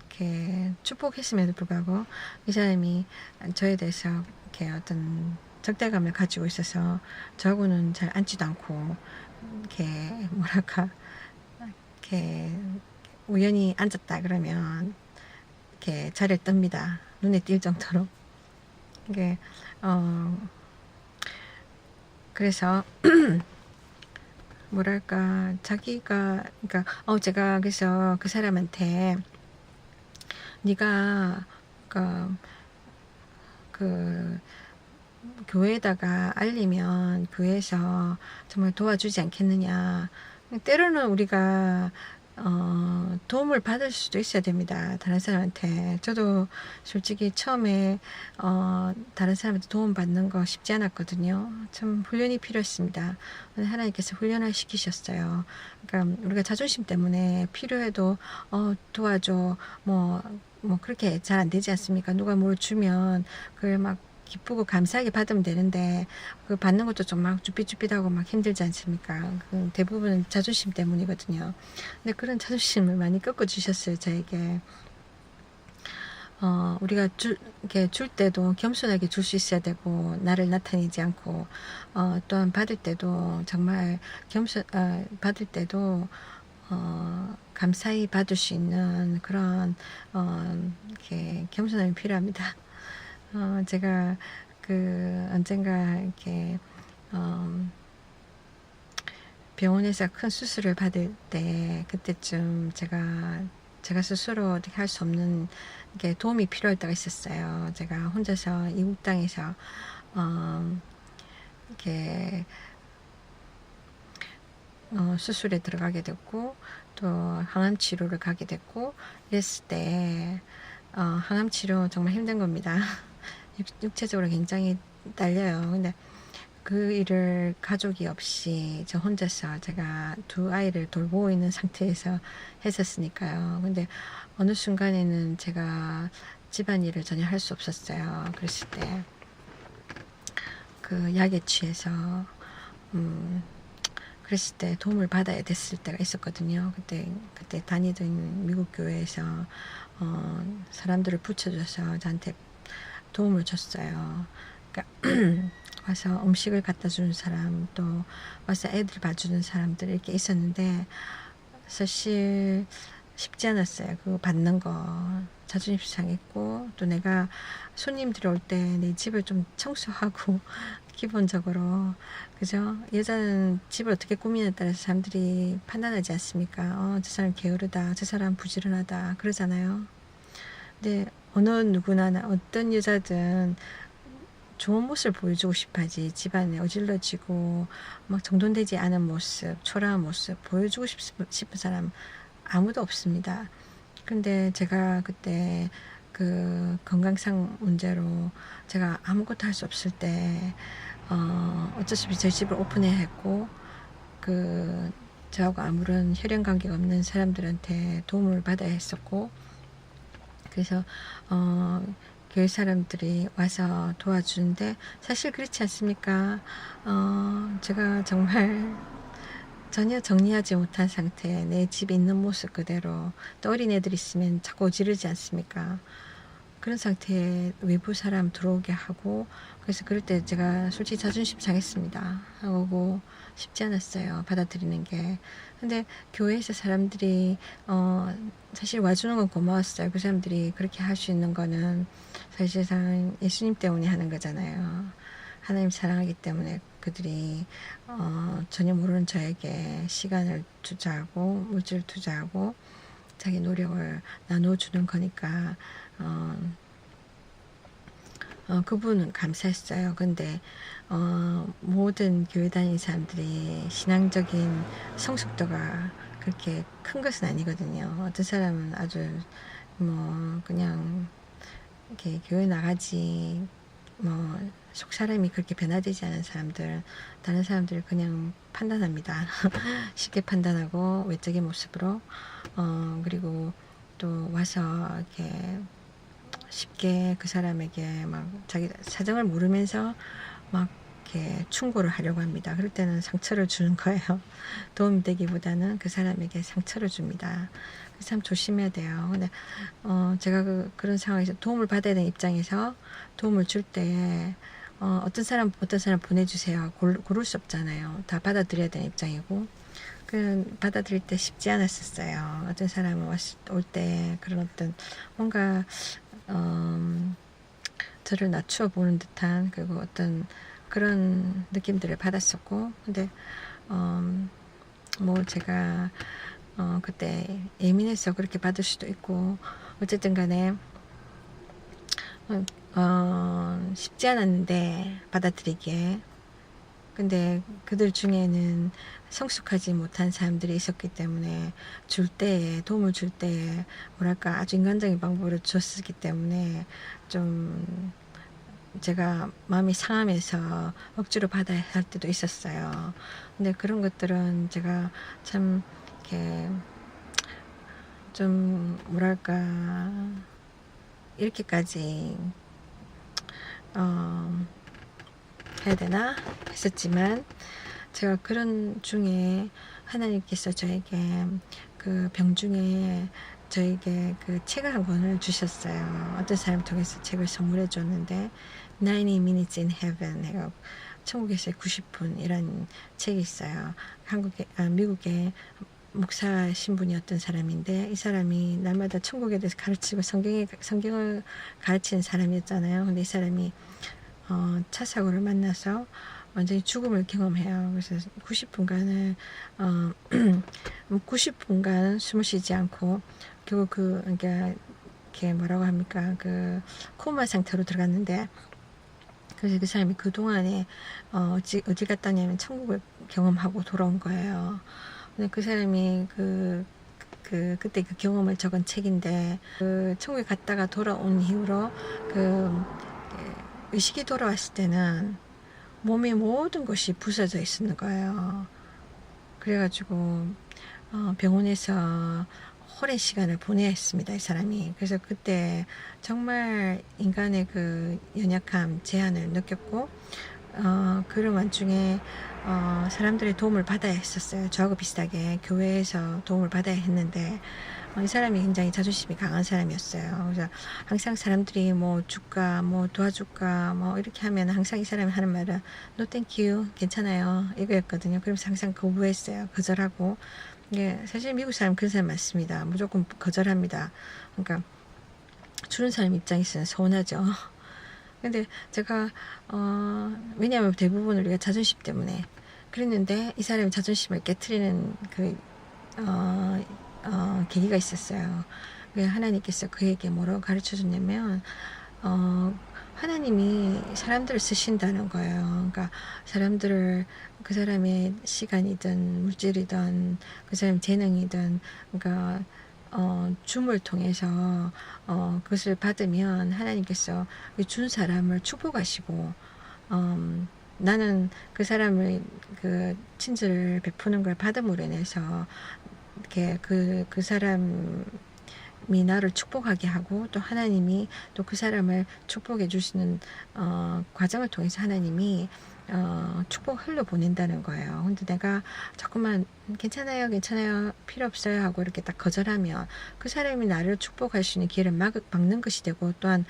이렇게 축복했음에도 불구하고 이 사람이 저에 대해서 이렇게 어떤 적대감을 가지고 있어서 저하고는 잘 앉지도 않고, 이렇게 뭐랄까, 이렇게 우연히 앉았다 그러면 이렇게 자리를 뜹니다. 눈에 띌 정도로. 이게 그래서 뭐랄까, 자기가, 그러니까 제가 그래서 그 사람한테 네가 그 교회에다가 알리면 교회에서 정말 도와주지 않겠느냐. 때로는 우리가 도움을 받을 수도 있어야 됩니다. 다른 사람한테. 저도 솔직히 처음에 다른 사람한테 도움 받는 거 쉽지 않았거든요. 참 훈련이 필요했습니다. 하나님께서 훈련을 시키셨어요. 그러니까 우리가 자존심 때문에 필요해도 도와줘 뭐 그렇게 잘 안 되지 않습니까? 누가 뭘 주면 그걸 막 기쁘고 감사하게 받으면 되는데, 그 받는 것도 좀 막 쭈삣쭈삣하고 막 힘들지 않습니까? 그 대부분은 자존심 때문이거든요. 근데 그런 자존심을 많이 꺾어주셨어요, 저에게. 우리가 이렇게 줄 때도 겸손하게 줄 수 있어야 되고, 나를 나타내지 않고, 또한 받을 때도 정말 받을 때도 감사히 받을 수 있는 그런 이렇게 겸손함이 필요합니다. 제가 언젠가 이렇게 병원에서 큰 수술을 받을 때, 그때쯤 제가 스스로 어떻게 할 수 없는 게 도움이 필요할 때가 있었어요. 제가 혼자서 이국 땅에서 이렇게 수술에 들어가게 됐고, 또 항암 치료를 가게 됐고, 이랬을 때 항암 치료 정말 힘든 겁니다. 육체적으로 굉장히 딸려요. 근데 그 일을 가족이 없이 저 혼자서 제가 두 아이를 돌보고 있는 상태에서 했었으니까요. 근데 어느 순간에는 제가 집안일을 전혀 할 수 없었어요. 그랬을 때 그 약에 취해서 그랬을 때 도움을 받아야 됐을 때가 있었거든요. 그때 다니던 미국 교회에서 사람들을 붙여줘서 저한테 도움을 줬어요. 그러니까 와서 음식을 갖다 주는 사람, 또 와서 애들 봐주는 사람들 이렇게 있었는데 사실 쉽지 않았어요. 그거 받는 거 자존심 상했고, 또 내가 손님들이 올 때 내 집을 좀 청소하고 기본적으로, 그죠? 여자는 집을 어떻게 꾸미냐에 따라서 사람들이 판단하지 않습니까? 저 사람 게으르다, 저 사람 부지런하다 그러잖아요. 근데 어느 누구나, 어떤 여자든 좋은 모습을 보여주고 싶어하지, 집안에 어질러지고 막 정돈되지 않은 모습, 초라한 모습 보여주고 싶은 사람 아무도 없습니다. 근데 제가 그때 그 건강상 문제로 제가 아무것도 할 수 없을 때 어쩔 수 없이 저희 집을 오픈해야 했고, 저하고 아무런 혈연 관계가 없는 사람들한테 도움을 받아야 했었고, 그래서 교회 사람들이 와서 도와주는데, 사실 그렇지 않습니까? 제가 정말 전혀 정리하지 못한 상태에 내 집에 있는 모습 그대로, 또 어린애들 있으면 자꾸 지르지 않습니까? 그런 상태에 외부 사람 들어오게 하고, 그래서 그럴 때 제가 솔직히 자존심 상했습니다. 하고 쉽지 않았어요, 받아들이는 게. 근데 교회에서 사람들이 사실 와주는 건 고마웠어요. 그 사람들이 그렇게 할 수 있는 거는 사실상 예수님 때문에 하는 거잖아요. 하나님 사랑하기 때문에 그들이 전혀 모르는 저에게 시간을 투자하고 물질을 투자하고 자기 노력을 나눠주는 거니까 그분은 감사했어요. 근데 모든 교회 다니는 사람들이 신앙적인 성숙도가 그렇게 큰 것은 아니거든요. 어떤 사람은 아주 그냥 이렇게 교회 나가지 속 사람이 그렇게 변화되지 않은 사람들, 다른 사람들을 그냥 판단합니다. 쉽게 판단하고 외적인 모습으로 그리고 또 와서 이렇게 쉽게 그 사람에게 막 자기 사정을 모르면서 막 이렇게 충고를 하려고 합니다. 그럴 때는 상처를 주는 거예요. 도움이 되기보다는 그 사람에게 상처를 줍니다. 그래서 참 조심해야 돼요. 근데 제가 그런 상황에서 도움을 받아야 되는 입장에서 도움을 줄 때 어떤 사람 보내주세요. 고를 수 없잖아요. 다 받아들여야 되는 입장이고. 받아들일 때 쉽지 않았었어요. 어떤 사람은 올 때 그런 어떤 뭔가 저를 낮추어 보는 듯한, 그리고 어떤 그런 느낌들을 받았었고, 근데 제가 그때 예민해서 그렇게 받을 수도 있고, 어쨌든 간에 쉽지 않았는데 받아들이기에. 근데 그들 중에는 성숙하지 못한 사람들이 있었기 때문에 도움을 줄 때에 뭐랄까 아주 인간적인 방법으로 줬었기 때문에 좀 제가 마음이 상하면서 억지로 받아야 할 때도 있었어요. 근데 그런 것들은 제가 참 이렇게 좀 뭐랄까 이렇게까지 해야 되나 했었지만, 제가 그런 중에 하나님께서 저에게 그 병중에 저에게 그 책을 한 권을 주셨어요. 어떤 사람 통해서 책을 선물해 줬는데 90 Minutes in Heaven 해가 천국에서의 90분이란 책이 있어요. 미국의 목사 신분이었던 사람인데, 이 사람이 날마다 천국에 대해서 가르치고 성경을 가르치는 사람이었잖아요. 근데 이 사람이 차 사고를 만나서 완전히 죽음을 경험해요. 그래서 90분간을 90분간 숨을 쉬지 않고 결국 그러니까 뭐라고 합니까? 코마 상태로 들어갔는데, 그래서 그 사람이 그 동안에 어디 갔다냐면 천국을 경험하고 돌아온 거예요. 근데 그 사람이 그때 그 경험을 적은 책인데, 천국에 갔다가 돌아온 이후로 의식이 돌아왔을 때는 몸의 모든 것이 부서져 있는 거예요. 그래가지고 병원에서 오랜 시간을 보내야 했습니다, 이 사람이. 그래서 그때 정말 인간의 그 연약함, 제한을 느꼈고, 그런 와중에 사람들의 도움을 받아야 했었어요. 저하고 비슷하게 교회에서 도움을 받아야 했는데 이 사람이 굉장히 자존심이 강한 사람이었어요. 그래서 항상 사람들이 뭐 줄까, 뭐 도와줄까, 뭐 이렇게 하면 항상 이 사람이 하는 말은 No thank you, 괜찮아요, 이거였거든요. 그러면서 항상 거부했어요. 거절하고. 이게 사실 미국 사람 그런 사람 많습니다. 무조건 거절합니다. 그러니까 주는 사람 입장에서는 서운하죠. 근데 제가 왜냐하면 대부분 우리가 자존심 때문에 그랬는데 이 사람이 자존심을 깨트리는 그 계기가 있었어요. 하나님께서 그에게 뭐라고 가르쳐 줬냐면 하나님이 사람들을 쓰신다는 거예요. 그러니까 사람들을 그 사람의 시간이든 물질이든 그 사람 재능이든 그러니까 줌을 통해서 그것을 받으면 하나님께서 준 사람을 축복하시고 나는 그 사람을 그 친절을 베푸는 걸 받음으로 인해서 이렇게 그 사람이 나를 축복하게 하고 또 하나님이 또 그 사람을 축복해 주시는 과정을 통해서 하나님이 축복 흘러 보낸다는 거예요. 근데 내가 자꾸만 괜찮아요, 괜찮아요, 필요 없어요 하고 이렇게 딱 거절하면 그 사람이 나를 축복할 수 있는 기회를 막는 것이 되고 또한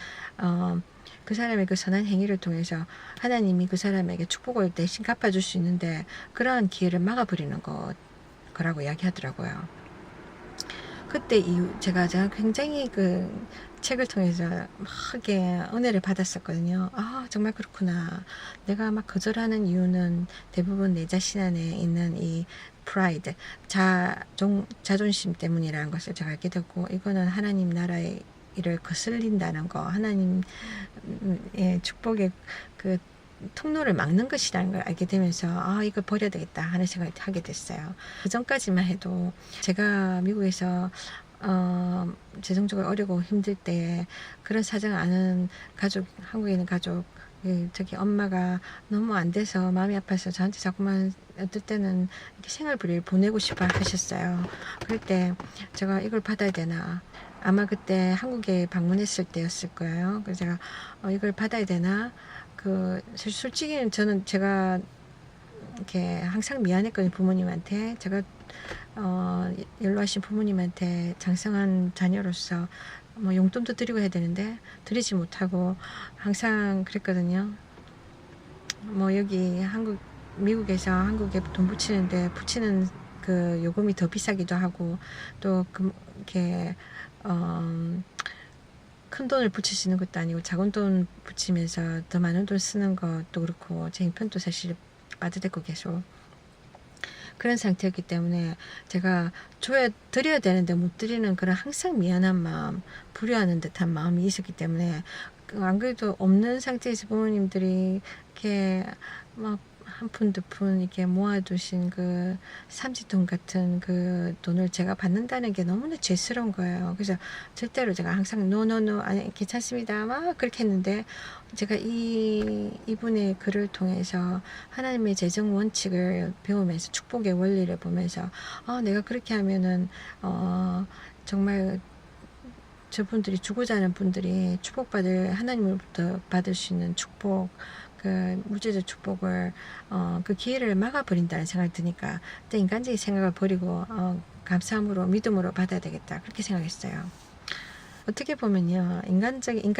그 사람의 그 선한 행위를 통해서 하나님이 그 사람에게 축복을 대신 갚아줄 수 있는데 그러한 기회를 막아버리는 거라고 이야기하더라고요. 그때 이후 제가 굉장히 그 책을 통해서 막게 은혜를 받았었거든요. 아, 정말 그렇구나. 내가 막 거절하는 이유는 대부분 내 자신 안에 있는 이 프라이드, 자존심 때문이라는 것을 제가 알게 됐고, 이거는 하나님 나라의 일을 거슬린다는 거, 하나님의 축복의 그 통로를 막는 것이라는 걸 알게 되면서 이걸 버려야 되겠다 하는 생각을 하게 됐어요. 그 전까지만 해도 제가 미국에서 재정적으로 어렵고 힘들 때 그런 사정 아는 가족, 한국에 있는 가족, 저기 엄마가 너무 안 돼서 마음이 아파서 저한테 자꾸만 어떨 때는 이렇게 생활비를 보내고 싶어 하셨어요. 그럴 때 제가 이걸 받아야 되나, 아마 그때 한국에 방문했을 때였을 거예요. 그래서 제가 이걸 받아야 되나, 솔직히 저는 제가 이렇게 항상 미안했거든요. 부모님한테. 제가 연로하신 부모님한테 장성한 자녀로서 뭐 용돈도 드리고 해야 되는데 드리지 못하고 항상 그랬거든요. 뭐 여기 미국에서 한국에 돈 붙이는 그 요금이 더 비싸기도 하고 또 이렇게 큰 돈을 붙이시는 것도 아니고 작은 돈 붙이면서 더 많은 돈 쓰는 것도 그렇고 제 형편도 사실 빠듯했고 계속 그런 상태였기 때문에 제가 드려야 되는데 못 드리는 그런 항상 미안한 마음, 불효하는 듯한 마음이 있었기 때문에 안 그래도 없는 상태에서 부모님들이 이렇게 막 한 푼, 두 푼 이렇게 모아두신 그 삼지돈 같은 그 돈을 제가 받는다는 게 너무나 죄스러운 거예요. 그래서 절대로 제가 항상 노노노 아니 괜찮습니다 막 그렇게 했는데 제가 이분의 글을 통해서 하나님의 재정 원칙을 배우면서 축복의 원리를 보면서 내가 그렇게 하면은 정말 저분들이 주고자 하는 분들이 축복받을 하나님으로부터 받을 수 있는 축복, 그 물질적 축복을 그 기회를 막아버린다는 생각이 드니까 그때 인간적인 생각을 버리고 감사함으로 믿음으로 받아야 되겠다 그렇게 생각했어요. 어떻게 보면요, 인간적인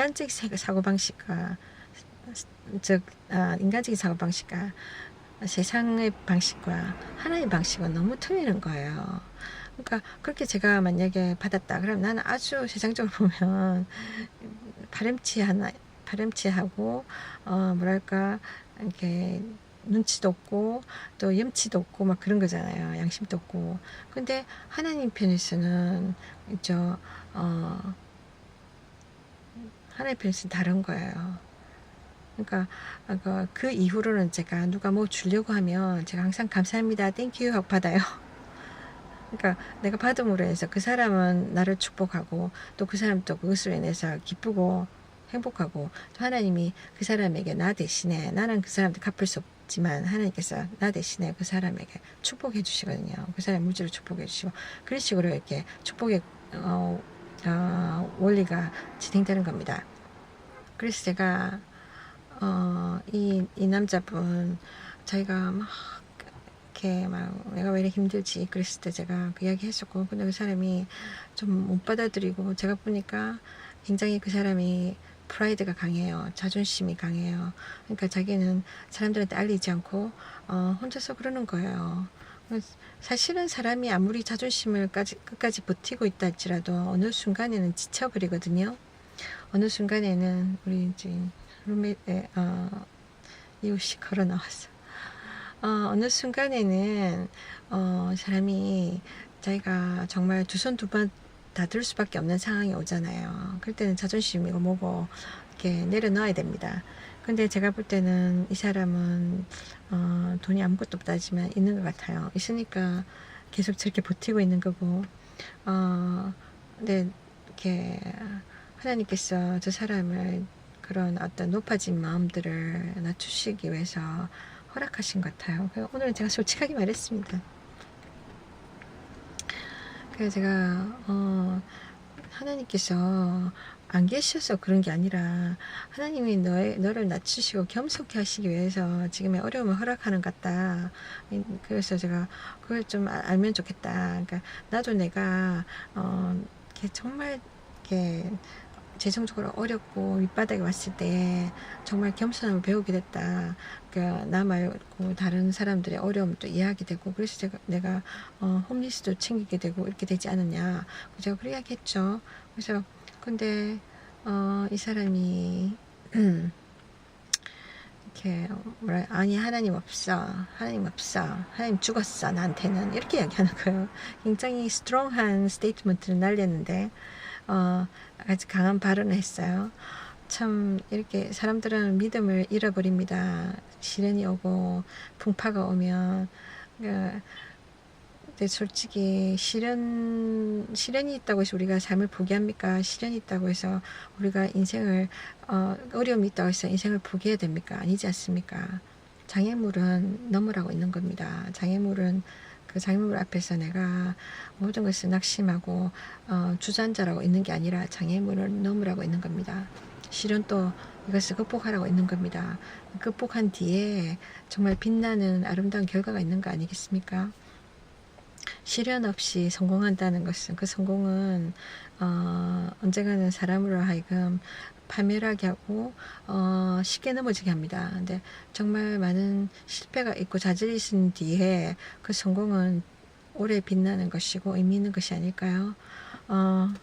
사고방식과 인간적인 사고방식과 세상의 방식과 하나의 방식은 너무 틀리는 거예요. 그러니까 그렇게 제가 만약에 받았다 그러면 나는 아주 세상적으로 보면 파렴치하고 뭐랄까 이렇게 눈치도 없고 또 염치도 없고 막 그런 거잖아요. 양심도 없고. 근데 하나님 편에서는 하나님 편에서는 다른 거예요. 그러니까 그 이후로는 제가 누가 뭐 주려고 하면 제가 항상 감사합니다, 땡큐 하고 받아요. 그러니까 내가 받음으로 해서 그 사람은 나를 축복하고 또 그 사람도 그것으로 인해서 기쁘고 행복하고 또 하나님이 그 사람에게 나 대신에, 나는 그 사람한테 갚을 수 없지만 하나님께서 나 대신에 그 사람에게 축복해 주시거든요. 그 사람 물질을 축복해 주시고 그런 식으로 이렇게 축복의 원리가 진행되는 겁니다. 그래서 제가 이 남자분 자기가 막 이렇게 막 내가 왜 이렇게 힘들지 그랬을 때 제가 그 이야기 했었고, 근데 그 사람이 좀 못 받아들이고, 제가 보니까 굉장히 그 사람이 프라이드가 강해요. 자존심이 강해요. 그러니까 자기는 사람들한테 알리지 않고 혼자서 그러는 거예요. 사실은 사람이 아무리 자존심을 끝까지 버티고 있다 할지라도 어느 순간에는 지쳐버리거든요. 어느 순간에는 우리 이제 룸메이트 이웃이 걸어 나왔어. 어느 순간에는 사람이 자기가 정말 두 손 두 발 다 들 수밖에 없는 상황이 오잖아요. 그럴 때는 자존심이고 뭐고 이렇게 내려놔야 됩니다. 근데 제가 볼 때는 이 사람은 돈이 아무것도 없다지만 있는 것 같아요. 있으니까 계속 저렇게 버티고 있는 거고, 근데 이렇게 하나님께서 저 사람을 그런 어떤 높아진 마음들을 낮추시기 위해서 허락하신 것 같아요. 오늘은 제가 솔직하게 말했습니다. 그래서 제가 하나님께서 안 계셔서 그런 게 아니라 하나님이 너를 낮추시고 겸손케 하시기 위해서 지금의 어려움을 허락하는 것 같다. 그래서 제가 그걸 좀 알면 좋겠다. 그러니까 나도 내가 이렇게 정말 이렇게 재정적으로 어렵고 밑바닥에 왔을 때 정말 겸손함을 배우게 됐다. 그러니까 나 말고 다른 사람들의 어려움도 이해하게 되고, 그래서 내가 홈리스도 챙기게 되고 이렇게 되지 않느냐. 제가 그렇게 이야기했죠. 그래서 근데 이 사람이 이렇게 뭐라, 아니 하나님 없어, 하나님 없어, 하나님 죽었어 나한테는, 이렇게 이야기하는 거예요. 굉장히 스트롱한 스테이트먼트를 날렸는데 아주 강한 발언을 했어요. 참 이렇게 사람들은 믿음을 잃어버립니다. 시련이 오고 풍파가 오면. 근데 솔직히 시련이 있다고 해서 우리가 삶을 포기합니까? 시련이 있다고 해서 우리가 인생을 어려움이 있다고 해서 인생을 포기해야 됩니까? 아니지 않습니까? 장애물은 넘으라고 있는 겁니다. 장애물은 그 장애물 앞에서 내가 모든 것을 낙심하고 주저앉아라고 있는 게 아니라 장애물을 넘으라고 있는 겁니다. 시련도 이것을 극복하라고 있는 겁니다. 극복한 뒤에 정말 빛나는 아름다운 결과가 있는 거 아니겠습니까? 시련 없이 성공한다는 것은, 그 성공은 언젠가는 사람으로 하여금 파멸하게 하고 쉽게 넘어지게 합니다. 근데 정말 많은 실패가 있고 좌절이 있은 뒤에 그 성공은 오래 빛나는 것이고 의미 있는 것이 아닐까요?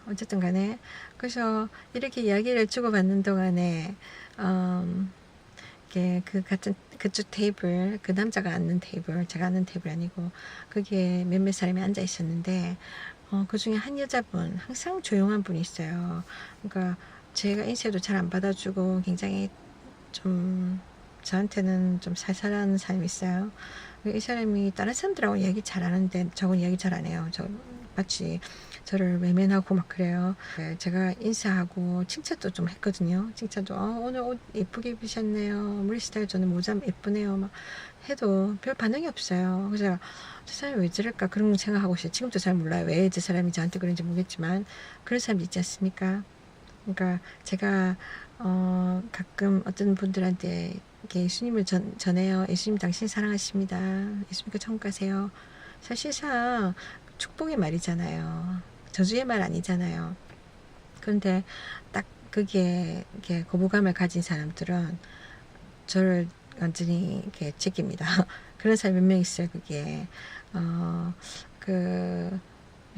어쨌든 간에 그래서 이렇게 이야기를 주고받는 동안에 그 같은 그쪽 테이블, 그 남자가 앉는 테이블, 제가 앉는 테이블 아니고 거기에 몇몇 사람이 앉아 있었는데 그 중에 한 여자분, 항상 조용한 분이 있어요. 그러니까 제가 인쇄도 잘 안 받아주고 굉장히 좀 저한테는 좀 살살한 사람이 있어요. 이 사람이 다른 사람들하고 이야기 잘 하는데 저건 이야기 잘 안 해요. 저 마치 저를 외면하고 막 그래요. 제가 인사하고 칭찬도 좀 했거든요. 칭찬도 오늘 옷 예쁘게 입으셨네요. 머리 스타일 저는 모자 예쁘네요. 막 해도 별 반응이 없어요. 그래서 저 사람이 왜 저럴까 그런 생각하고 있어요. 지금도 잘 몰라요. 왜 저 사람이 저한테 그런지 모르겠지만 그런 사람이 있지 않습니까? 그러니까 제가 가끔 어떤 분들한테 이렇게 예수님을 전해요. 예수님 당신 사랑하십니다. 예수님께 천국 가세요. 사실상 축복의 말이잖아요. 저주의 말 아니잖아요. 그런데 딱 그게 이렇게 거부감을 가진 사람들은 저를 완전히 이렇게 제깁니다. 그런 사람이 몇 명 있어요. 그게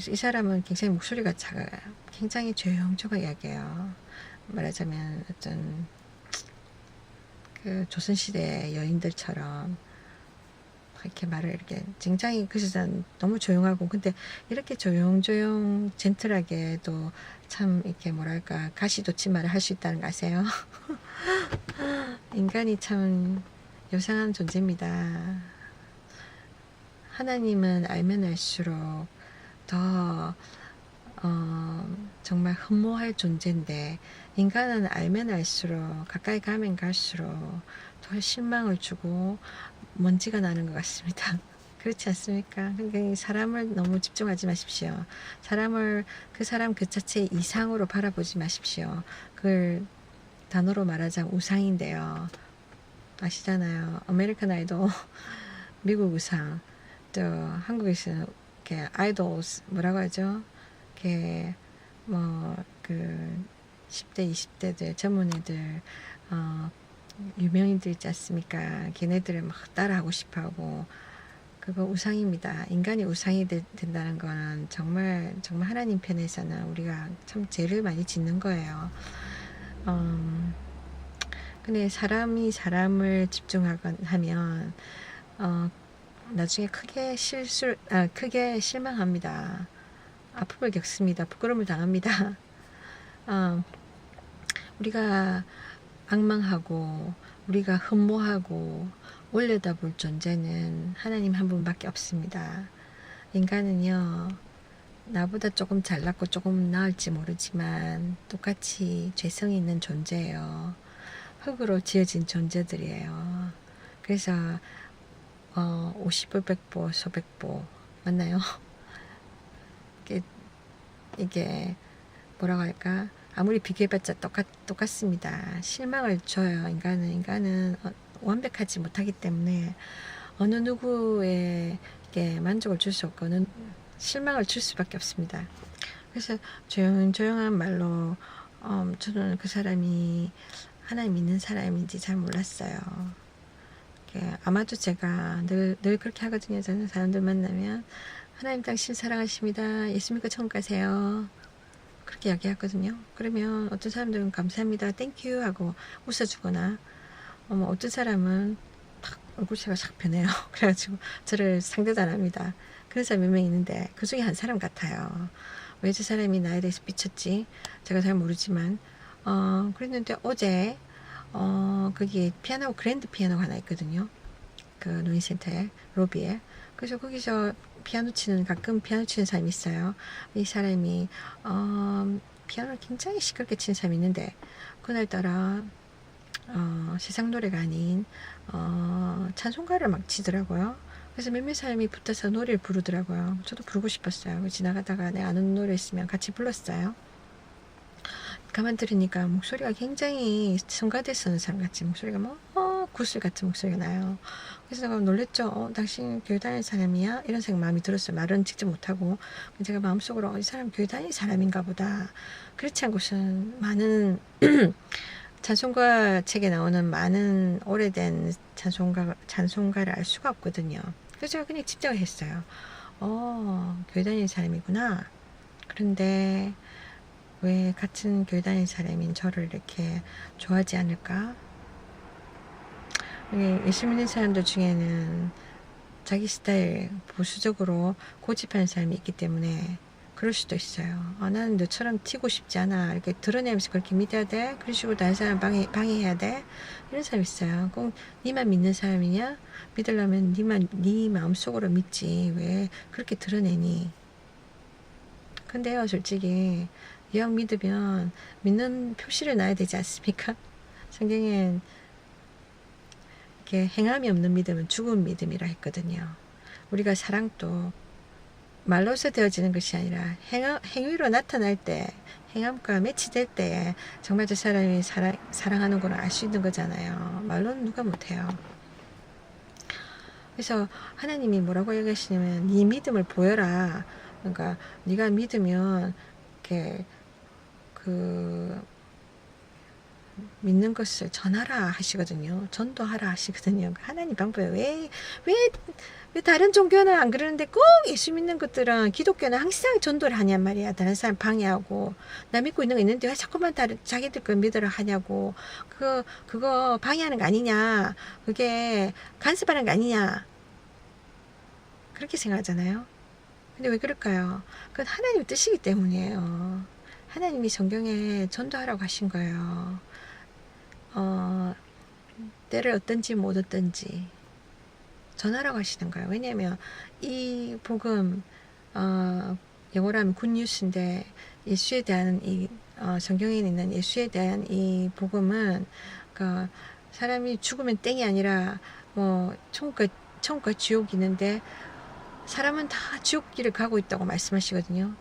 이 사람은 굉장히 목소리가 작아요. 굉장히 조용조용하게 이야기해요. 말하자면 어떤 그 조선시대 여인들처럼 이렇게 말을 이렇게 굉장히 그래서 너무 조용하고, 근데 이렇게 조용조용 젠틀하게도 참 이렇게 뭐랄까 가시 돋친 말을 할 수 있다는 거 아세요? 인간이 참 요상한 존재입니다. 하나님은 알면 알수록 더 정말 흠모할 존재인데, 인간은 알면 알수록 가까이 가면 갈수록 더 실망을 주고 먼지가 나는 것 같습니다. 그렇지 않습니까? 그러니까 사람을 너무 집중하지 마십시오. 사람을 그 사람 그 자체 이상으로 바라보지 마십시오. 그걸 단어로 말하자면 우상인데요. 아시잖아요. 아메리칸 아이돌, 미국 우상, 또 한국에서는 이렇게 아이돌 뭐라고 하죠? 이렇게 뭐그 10대, 20대들 젊은 애들 유명인들 있지 않습니까? 걔네들을 막 따라하고 싶어하고 그거 우상입니다. 인간이 우상이 된다는 거는 정말 정말 하나님 편에서는 우리가 참 죄를 많이 짓는 거예요. 근데 사람이 사람을 집중하면 나중에 크게 실망합니다. 아픔을 겪습니다. 부끄러움을 당합니다. 우리가 악망하고 우리가 흠모하고 올려다볼 존재는 하나님 한 분밖에 없습니다. 인간은요, 나보다 조금 잘났고 조금 나을지 모르지만 똑같이 죄성이 있는 존재예요. 흙으로 지어진 존재들이에요. 그래서 50보, 100보, 소백보 맞나요? 이게 뭐라고 할까? 아무리 비교해봤자 똑같습니다. 실망을 줘요. 인간은 완벽하지 못하기 때문에 어느 누구에게 만족을 줄 수 없고 실망을 줄 수밖에 없습니다. 그래서 조용한 말로 저는 그 사람이 하나님 믿는 사람인지 잘 몰랐어요. 아마도 제가 늘 그렇게 하거든요. 저는 사람들 만나면 하나님 당신 사랑하십니다. 예수 믿고 천국 가세요. 그렇게 이야기하거든요. 그러면 어떤 사람들은 감사합니다. 땡큐 하고 웃어주거나 어떤 사람은 탁 얼굴색이 싹 변해요. 그래가지고 저를 상대도 안 합니다. 그런 사람이 몇 명 있는데 그 중에 한 사람 같아요. 왜 저 사람이 나에 대해서 비쳤지? 제가 잘 모르지만 그랬는데 어제 거기 피아노 그랜드 피아노가 하나 있거든요. 그 노인센터에 로비에. 그래서 거기서 가끔 피아노 치는 사람이 있어요. 이 사람이 피아노를 굉장히 시끄럽게 치는 사람이 있는데 그날따라 세상 노래가 아닌 찬송가를 막 치더라고요. 그래서 몇몇 사람이 붙어서 노래를 부르더라고요. 저도 부르고 싶었어요. 지나가다가 내 아는 노래 있으면 같이 불렀어요. 가만 들으니까 목소리가 굉장히 성가대 쓰는 사람 같이 목소리가 구슬 같은 목소리가 나요. 그래서 제가 놀랬죠. 당신 교회 다니는 사람이야? 이런 생각 마음이 들었어요. 말은 직접 못하고 제가 마음속으로 이 사람 교회 다니는 사람인가 보다. 그렇지 않고선 많은 찬송가 책에 나오는 많은 오래된 찬송가를 알 수가 없거든요. 그래서 제가 그냥 집착을 했어요. 교회 다니는 사람이구나. 그런데 왜 같은 교회 다니는 사람인 저를 이렇게 좋아하지 않을까? 예수 믿는 사람들 중에는 자기 스타일 보수적으로 고집하는 사람이 있기 때문에 그럴 수도 있어요. 나는 너처럼 튀고 싶지 않아. 이렇게 드러내면서 그렇게 믿어야 돼. 그런 식으로 다른 사람 방해해야 돼. 이런 사람 있어요. 꼭 니만 믿는 사람이냐? 믿으려면 네 마음속으로 믿지. 왜 그렇게 드러내니? 근데요, 솔직히 영 믿으면 믿는 표시를 놔야 되지 않습니까? 성경엔 이렇게 행함이 없는 믿음은 죽은 믿음이라 했거든요. 우리가 사랑도 말로서 되어지는 것이 아니라 행위로 나타날 때, 행함과 매치될 때 정말 저 사람이 사랑하는구나 알 수 있는 거잖아요. 말로는 누가 못해요. 그래서 하나님이 뭐라고 얘기하시냐면 네 믿음을 보여라. 그러니까 네가 믿으면 이렇게 믿는 것을 전하라 하시거든요. 전도하라 하시거든요. 하나님 방법에 왜 다른 종교는 안 그러는데 꼭 예수 믿는 것들은 기독교는 항상 전도를 하냔 말이야. 다른 사람 방해하고 나 믿고 있는 거 있는데 왜 자꾸만 자기들 거 믿으라 하냐고. 그거 방해하는 거 아니냐. 그게 간섭하는 거 아니냐. 그렇게 생각하잖아요. 근데 왜 그럴까요? 그건 하나님 뜻이기 때문이에요. 하나님이 성경에 전도하라고 하신 거예요. 때를 어떤지 못 어떤지 전하라고 하시는 거예요. 왜냐하면 이 복음 영어로 하면 굿뉴스인데 예수에 대한 성경에 있는 예수에 대한 이 복음은 그러니까 사람이 죽으면 땡이 아니라 천국과 지옥이 있는데 사람은 다 지옥길을 가고 있다고 말씀하시거든요.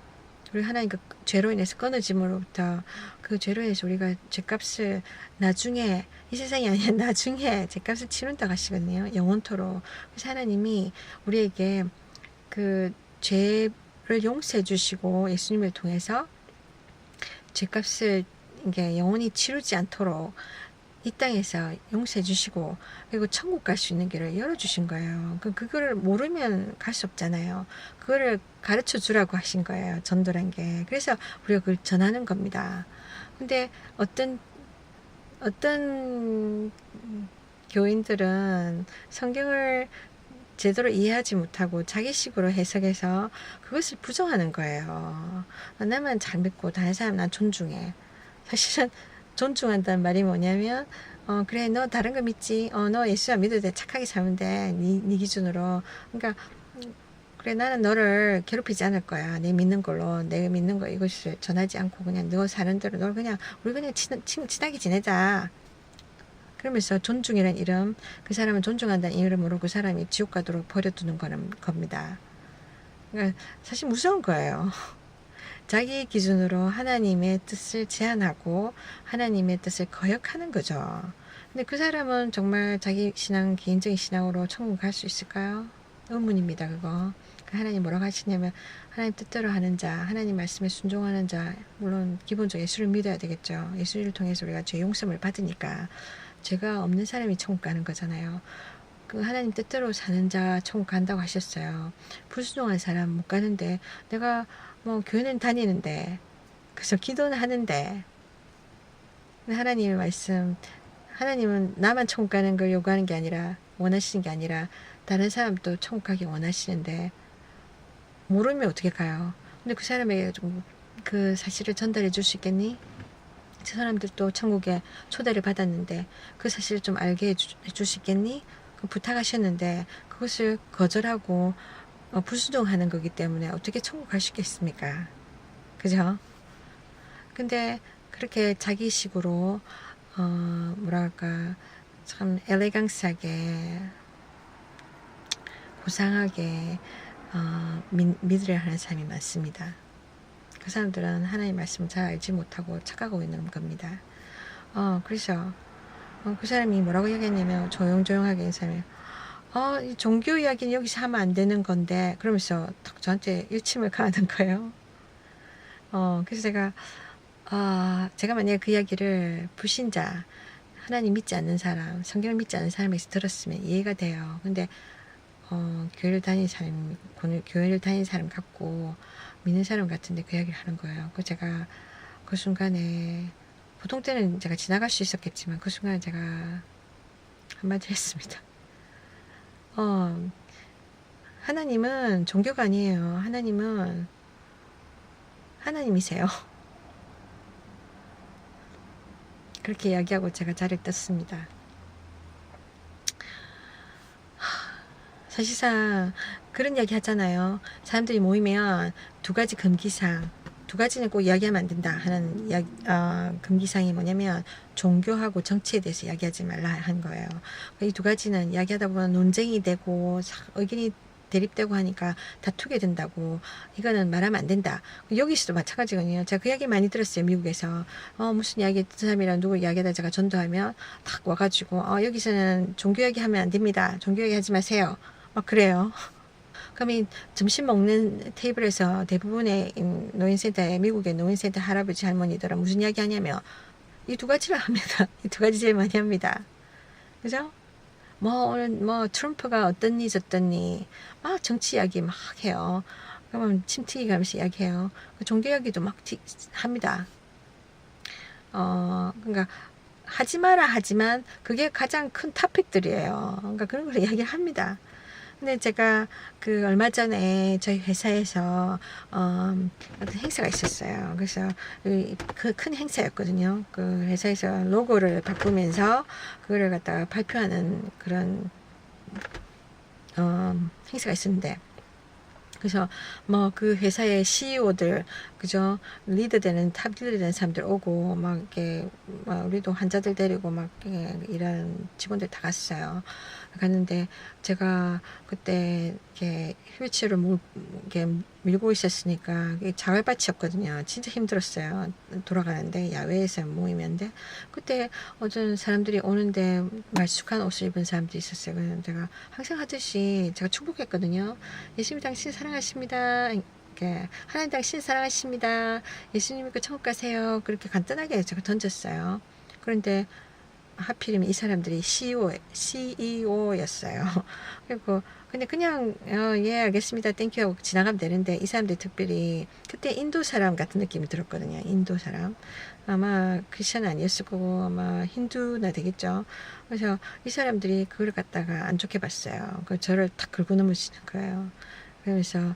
우리 하나님 그 죄로 인해서 끊어짐으로부터 그 죄로 인해서 우리가 죄값을 나중에 이 세상이 아니라 나중에 죄값을 치른다고 하시거든요. 영원토록. 그래서 하나님이 우리에게 그 죄를 용서해 주시고 예수님을 통해서 죄값을 이게 영원히 치르지 않도록 이 땅에서 용서해 주시고 그리고 천국 갈 수 있는 길을 열어주신 거예요. 그거를 모르면 갈 수 없잖아요. 그거를 가르쳐 주라고 하신 거예요. 전도란 게. 그래서 우리가 그걸 전하는 겁니다. 근데 어떤 교인들은 성경을 제대로 이해하지 못하고 자기식으로 해석해서 그것을 부정하는 거예요. 나만 잘 믿고 다른 사람 난 존중해. 사실은 존중한다는 말이 뭐냐면 그래 너 다른 거 믿지 너 예수 안 믿어도 돼 착하게 살면 돼 네 기준으로 그러니까 그래 나는 너를 괴롭히지 않을 거야 내 믿는 걸로 내가 믿는 거 이것을 전하지 않고 그냥 너 사는 대로 너 그냥 우리 그냥 친하게 지내자 그러면서 존중이라는 이름 그 사람은 존중한다는 이름으로 그 사람이 지옥 가도록 버려두는 겁니다. 그러니까 사실 무서운 거예요. 자기 기준으로 하나님의 뜻을 제한하고 하나님의 뜻을 거역하는 거죠. 근데 그 사람은 정말 자기 신앙, 개인적인 신앙으로 천국 갈 수 있을까요? 의문입니다, 그거. 하나님 뭐라고 하시냐면, 하나님 뜻대로 하는 자, 하나님 말씀에 순종하는 자, 물론 기본적으로 예수를 믿어야 되겠죠. 예수를 통해서 우리가 죄 용서를 받으니까, 죄가 없는 사람이 천국 가는 거잖아요. 그 하나님 뜻대로 사는 자 천국 간다고 하셨어요. 불순종한 사람 못 가는데, 내가 뭐 교회는 다니는데 그래서 기도는 하는데 하나님의 말씀 하나님은 나만 천국 가는 걸 요구하는 게 아니라 원하시는 게 아니라 다른 사람도 천국 가기 원하시는데 모르면 어떻게 가요? 근데 그 사람에게 좀 그 사실을 전달해 줄 수 있겠니? 저 사람들도 천국에 초대를 받았는데 그 사실을 좀 알게 해줄 수 있겠니? 그 부탁하셨는데 그것을 거절하고 불순종하는 거기 때문에 어떻게 천국 갈 수 있겠습니까? 그죠? 근데 그렇게 자기식으로 뭐랄까 참 엘레강스하게 고상하게 믿으려 하는 사람이 많습니다. 그 사람들은 하나님의 말씀을 잘 알지 못하고 착각하고 있는 겁니다. 그래서 그 사람이 뭐라고 얘기했냐면 조용조용하게 한 사람이 이 종교 이야기는 여기서 하면 안 되는 건데 그러면서 딱 저한테 일침을 가하는 거예요. 그래서 제가 만약에 그 이야기를 불신자 하나님 믿지 않는 사람 성경을 믿지 않는 사람에서 들었으면 이해가 돼요. 근데 교회를 다니는 사람 같고 믿는 사람 같은데 그 이야기를 하는 거예요. 그 제가 그 순간에 보통 때는 제가 지나갈 수 있었겠지만 그 순간에 제가 한마디 했습니다. 하나님은 종교가 아니에요. 하나님은 하나님이세요. 그렇게 이야기하고 제가 자리를 떴습니다. 사실상 그런 이야기 하잖아요. 사람들이 모이면 두 가지 금기상, 두 가지는 꼭 이야기하면 안 된다 하는 금기상이 뭐냐면 종교하고 정치에 대해서 이야기하지 말라 하는 거예요. 이 두 가지는 이야기하다 보면 논쟁이 되고 의견이 대립되고 하니까 다투게 된다고 이거는 말하면 안 된다. 여기서도 마찬가지거든요. 제가 그 이야기 많이 들었어요. 미국에서 무슨 이야기 듣는 사람이랑 누구 이야기하다 제가 전도하면 딱 와가지고 여기서는 종교 이야기 하면 안 됩니다. 종교 이야기 하지 마세요. 막 그래요. 그럼 이 점심 먹는 테이블에서 대부분의 노인센터에 미국의 노인센터 할아버지 할머니들은 무슨 이야기 하냐면 이 두 가지를 합니다. 이 두 가지 제일 많이 합니다. 그죠? 오늘 트럼프가 어떻니 저떻니 막 정치 이야기 막 해요. 그러면 침튀기 가면서 이야기해요. 종교 이야기도 막 합니다. 그러니까 하지 마라 하지만 그게 가장 큰 토픽들이에요. 그러니까 그런 걸 이야기합니다. 근데 제가 그 얼마 전에 저희 회사에서 어떤 행사가 있었어요. 그래서 그 큰 행사였거든요. 그 회사에서 로고를 바꾸면서 그거를 갖다가 발표하는 그런 행사가 있었는데 그래서 그 회사의 CEO들 그죠 리더되는 탑 리더되는 사람들 오고 막 이렇게 우리도 환자들 데리고 막 이런 직원들 다 갔어요. 갔는데 제가 그때 이렇게 휠체어를 이렇게 밀고 있었으니까 그게 자갈밭이었거든요. 진짜 힘들었어요. 돌아가는데 야외에서 모이면데 그때 어떤 사람들이 오는데 말쑥한 옷을 입은 사람도 있었어요. 그래서 제가 항상 하듯이 제가 축복했거든요. 예수님 당신 사랑하십니다. 이렇게 하나님 당신 사랑하십니다. 예수님 그 천국 가세요. 그렇게 간단하게 제가 던졌어요. 그런데 하필이면 이 사람들이 CEO였어요. 그리고 근데 그냥 예 알겠습니다 땡큐 하고 지나가면 되는데 이 사람들이 특별히 그때 인도 사람 같은 느낌이 들었거든요. 인도 사람 아마 크리스천 아니었을 거고 아마 힌두나 되겠죠. 그래서 이 사람들이 그걸 갖다가 안 좋게 봤어요. 그 저를 탁 긁고 넘으시는 거예요. 그러면서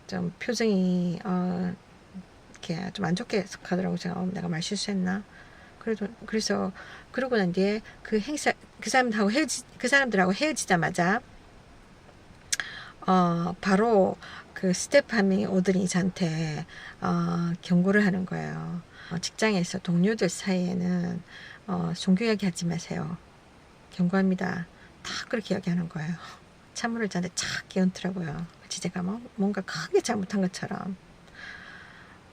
좀 표정이 이렇게 좀 안 좋게 가더라고요. 제가 내가 말 실수했나? 그래서 그러고 난 뒤에 그 행사 그 사람들하고 헤어지자마자 바로 그 스테파니 오드리 저한테 경고를 하는 거예요. 직장에서 동료들 사이에는 종교 이야기 하지 마세요. 경고합니다. 다 그렇게 이야기하는 거예요. 찬물을 저한테 착 끼얹더라고요. 제가 뭔가 크게 잘못한 것처럼.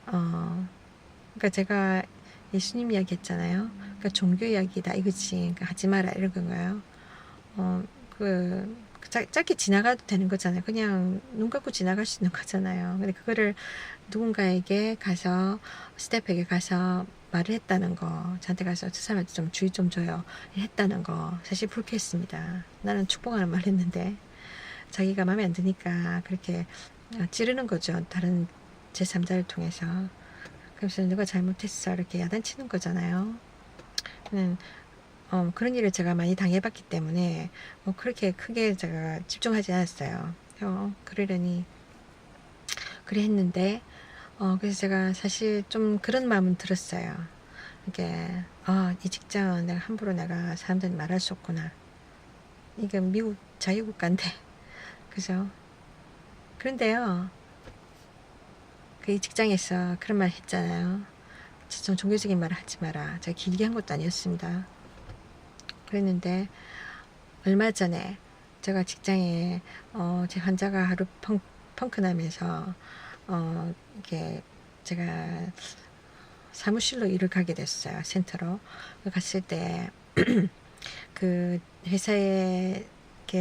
그러니까 제가 예수님 이야기 했잖아요. 그러니까 종교 이야기다 이거지. 그러니까 하지 마라 이런 건가요? 짧게 지나가도 되는 거잖아요. 그냥 눈 감고 지나갈 수 있는 거잖아요. 근데 그거를 누군가에게 가서 스태프에게 가서 말을 했다는 거, 저한테 가서 저 사람한테 좀 주의 좀 줘요 했다는 거 사실 불쾌했습니다. 나는 축복하는 말 했는데 자기가 마음에 안 드니까 그렇게 찌르는 거죠. 다른 제3자를 통해서. 그래서 누가 잘못했어 이렇게 야단치는 거잖아요. 그런 일을 제가 많이 당해봤기 때문에 뭐 그렇게 크게 제가 집중하지 않았어요. 그러려니 그래 했는데 그래서 제가 사실 좀 그런 마음은 들었어요. 이게 이 직장은 내가 함부로 내가 사람들한테 말할 수 없구나. 이게 미국 자유국가인데 그죠? 그런데요. 그 이 직장에서 그런 말 했잖아요. 좀 종교적인 말을 하지 마라. 제가 길게 한 것도 아니었습니다. 그랬는데 얼마 전에 제가 직장에 제 환자가 하루 펑크 나면서 이게 제가 사무실로 일을 가게 됐어요. 센터로 갔을 때 그 회사의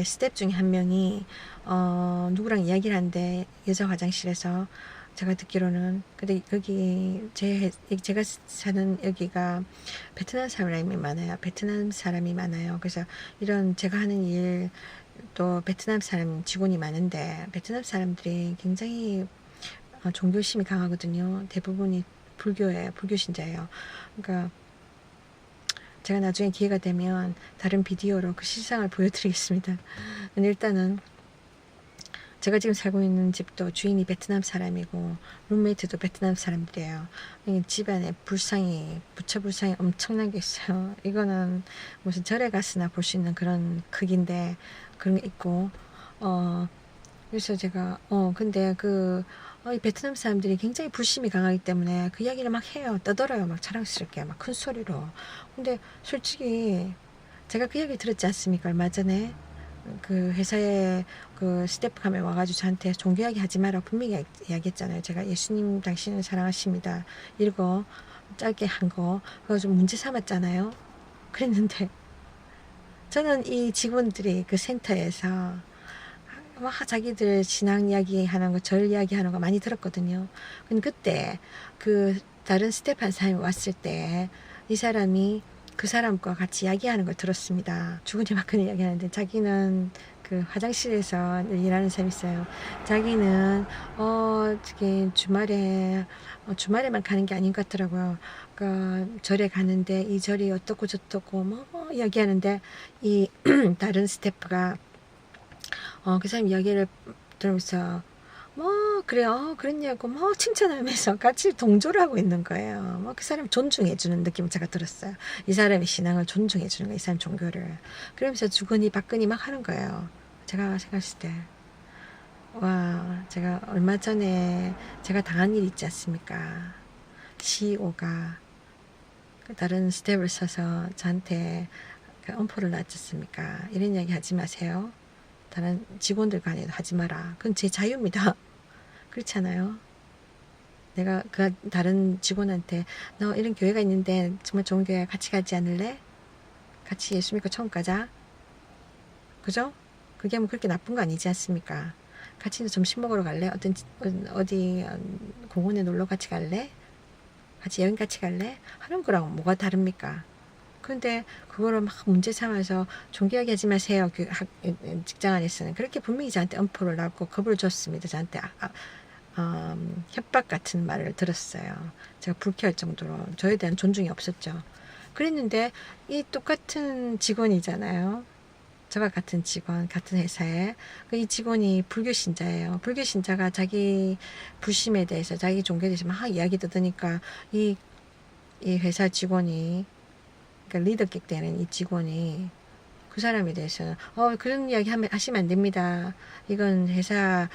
스텝 중에 한 명이 누구랑 이야기를 하는데 여자 화장실에서 제가 듣기로는 근데 여기 제가 사는 여기가 베트남 사람이 많아요. 베트남 사람이 많아요. 그래서 이런 제가 하는 일 또 베트남 사람 직원이 많은데 베트남 사람들이 굉장히 종교심이 강하거든요. 대부분이 불교예요. 불교 신자예요. 그러니까 제가 나중에 기회가 되면 다른 비디오로 그 실상을 보여드리겠습니다. 일단은 제가 지금 살고 있는 집도 주인이 베트남 사람이고 룸메이트도 베트남 사람들이에요. 집안에 부처 불상이 엄청나게 있어요. 이거는 무슨 절에 갔으나 볼 수 있는 그런 크기인데 그런 게 있고 그래서 제가 근데 이 베트남 사람들이 굉장히 불심이 강하기 때문에 그 이야기를 막 해요. 떠들어요. 막 자랑스럽게 막 큰 소리로. 근데 솔직히 제가 그 이야기 들었지 않습니까? 얼마 전에 그 회사에 그 스태프 가면 와가지고 저한테 종교 이야기 하지 마라 분명히 이야기했잖아요. 제가 예수님 당신을 사랑하십니다. 이거 짧게 한 거 그거 좀 문제 삼았잖아요. 그랬는데 저는 이 직원들이 그 센터에서 막 자기들 신앙 이야기 하는 거, 절 이야기 하는 거 많이 들었거든요. 근데 그때 그 다른 스텝 한 사람이 왔을 때 이 사람이 그 사람과 같이 이야기하는 걸 들었습니다. 죽은이 막그런 이야기 하는데 자기는 그 화장실에서 일하는 사람이 있어요. 자기는 저기 주말에만 가는 게 아닌 것 같더라고요. 절에 가는데 이 절이 어떻고 저떻고 뭐 이야기하는데 이 다른 스태프가 그 사람 이야기를 들으면서 뭐 그래요 그랬냐고 뭐 칭찬하면서 같이 동조를 하고 있는 거예요. 뭐 그 사람 존중해 주는 느낌을 제가 들었어요. 이 사람의 신앙을 존중해 주는 거예요. 이 사람 종교를. 그러면서 주거니 받거니 막 하는 거예요. 제가 생각했을 때 와 제가 얼마 전에 제가 당한 일이 있지 않습니까? CEO가 다른 스텝을 써서 저한테 엄포를 놨지 않습니까? 이런 이야기 하지 마세요. 다른 직원들 간에도 하지 마라. 그건 제 자유입니다. 그렇잖아요. 내가 그 다른 직원한테 너 이런 교회가 있는데 정말 좋은 교회 같이 가지 않을래? 같이 예수 믿고 천국 가자. 그죠? 그게 뭐 그렇게 나쁜 거 아니지 않습니까? 같이 점심 먹으러 갈래? 어디 공원에 놀러 같이 갈래? 같이 여행 같이 갈래? 하는 거랑 뭐가 다릅니까? 근데 그거를 막 문제 삼아서 종교하게 하지 마세요. 직장 안에서는 그렇게 분명히 저한테 엄포를 놨고 겁을 줬습니다. 저한테 협박 같은 말을 들었어요. 제가 불쾌할 정도로 저에 대한 존중이 없었죠. 그랬는데 이 똑같은 직원이잖아요. 저와 같은 직원, 같은 회사에 이 직원이 불교 신자예요. 불교 신자가 자기 불심에 대해서, 자기 종교에 대해서 막 이야기 듣으니까 이 회사 직원이, 그러니까 리더격 되는 이 직원이 그 사람에 대해서는 그런 이야기 하시면 안 됩니다. 이건 회사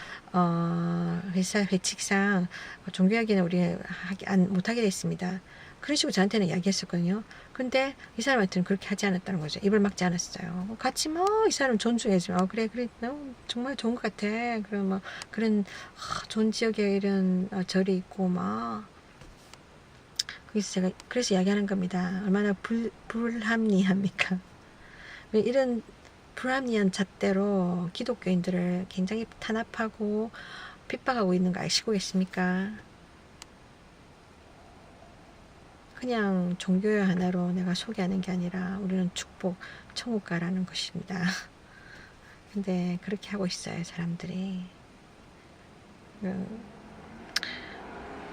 회칙상 종교 이야기는 우리 못하게 됐습니다. 그런 식으로 저한테는 이야기했었거든요. 근데 이 사람한테는 그렇게 하지 않았다는 거죠. 입을 막지 않았어요. 같이 이 사람 존중해주면 그래 정말 좋은 것 같아. 그럼 그런 좋은 지역에 이런 절이 있고 그래서 이야기하는 겁니다. 얼마나 불합리합니까? 왜 이런 불합리한 잣대로 기독교인들을 굉장히 탄압하고 핍박하고 있는 거 아시고 계십니까? 그냥 종교 하나로 내가 소개하는 게 아니라 우리는 축복, 천국 가라는 것입니다. 근데 그렇게 하고 있어요, 사람들이.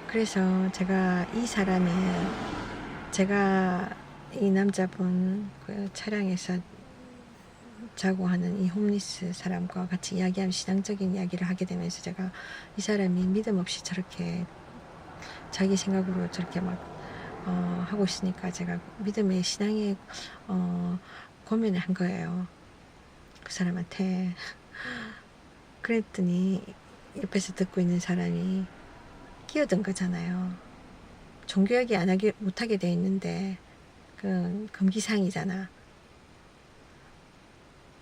그래서 제가 이 남자분 그 차량에서 자고 하는 이 홈리스 사람과 같이 이야기하면 신앙적인 이야기를 하게 되면서 제가 이 사람이 믿음 없이 저렇게 자기 생각으로 저렇게 하고 있으니까 제가 믿음의 신앙의 고민을 한 거예요. 그 사람한테. 그랬더니 옆에서 듣고 있는 사람이 끼어든 거잖아요. 종교 이야기 못하게 돼 있는데 그 금기사항이잖아.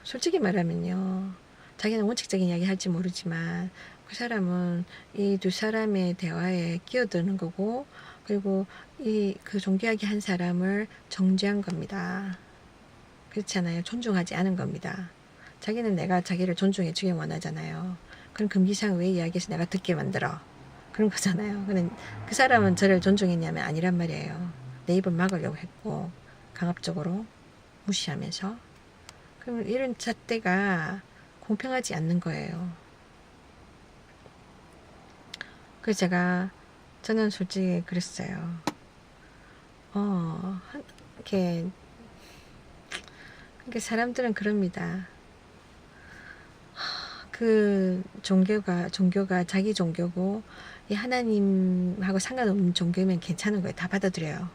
솔직히 말하면요. 자기는 원칙적인 이야기 할지 모르지만 그 사람은 이 두 사람의 대화에 끼어드는 거고, 그리고 그 종교 이야기 한 사람을 정죄한 겁니다. 그렇잖아요. 존중하지 않은 겁니다. 자기는 내가 자기를 존중해 주길 원하잖아요. 그럼 금기사항 왜 이야기해서 내가 듣게 만들어? 그런 거잖아요. 근데 그 사람은 저를 존중했냐면 아니란 말이에요. 내 입을 막으려고 했고 강압적으로 무시하면서. 그럼 이런 잣대가 공평하지 않는 거예요. 그래서 저는 솔직히 그랬어요. 이렇게 사람들은 그럽니다. 그 종교가 자기 종교고 이 하나님하고 상관없는 종교면 괜찮은 거예요. 다 받아들여요.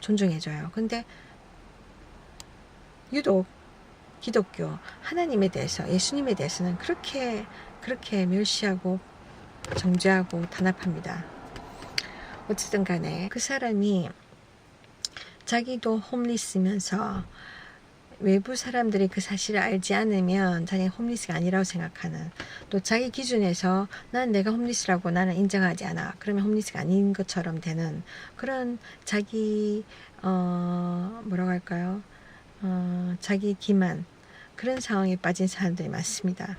존중해줘요. 근데 유독 기독교 하나님에 대해서, 예수님에 대해서는 그렇게 멸시하고 정죄하고 탄압합니다. 어쨌든 간에 그 사람이 자기도 홈리스면서 외부 사람들이 그 사실을 알지 않으면 자기가 홈리스가 아니라고 생각하는, 또 자기 기준에서 난 내가 홈리스라고 나는 인정하지 않아, 그러면 홈리스가 아닌 것처럼 되는 그런 자기 뭐라고 할까요? 자기 기만, 그런 상황에 빠진 사람들이 많습니다.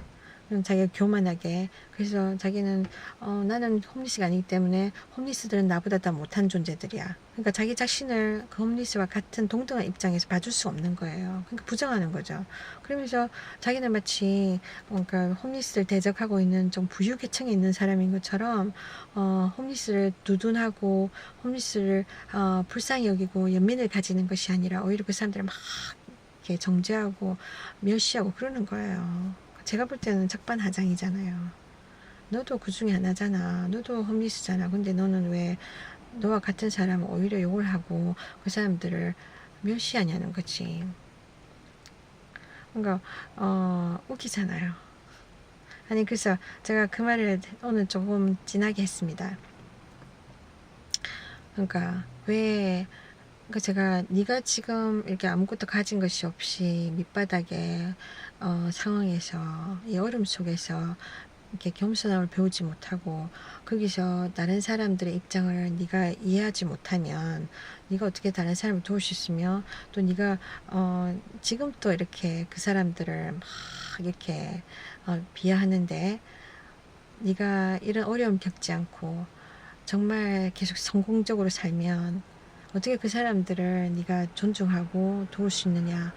자기가 교만하게, 그래서 자기는 나는 홈리스가 아니기 때문에 홈리스들은 나보다 더 못한 존재들이야. 그러니까 자기 자신을 그 홈리스와 같은 동등한 입장에서 봐줄 수 없는 거예요. 그러니까 부정하는 거죠. 그러면서 자기는 마치 그러니까 홈리스를 대적하고 있는 좀 부유계층에 있는 사람인 것처럼 홈리스를 두둔하고 홈리스를 불쌍히 여기고 연민을 가지는 것이 아니라 오히려 그 사람들을 막 이렇게 정죄하고 멸시하고 그러는 거예요. 제가 볼 때는 적반하장이잖아요. 너도 그 중에 하나잖아. 너도 홈리스잖아. 근데 너는 왜 너와 같은 사람은 오히려 욕을 하고 그 사람들을 멸시하냐는 거지. 그러니까 웃기잖아요. 아니 그래서 제가 그 말을 오늘 조금 진하게 했습니다. 그러니까 제가 네가 지금 이렇게 아무것도 가진 것이 없이 밑바닥에 상황에서 이 어려움 속에서 이렇게 겸손함을 배우지 못하고 거기서 다른 사람들의 입장을 네가 이해하지 못하면 네가 어떻게 다른 사람을 도울 수 있으며 또 네가 지금도 이렇게 그 사람들을 막 이렇게 비하하는데 네가 이런 어려움 겪지 않고 정말 계속 성공적으로 살면 어떻게 그 사람들을 네가 존중하고 도울 수 있느냐.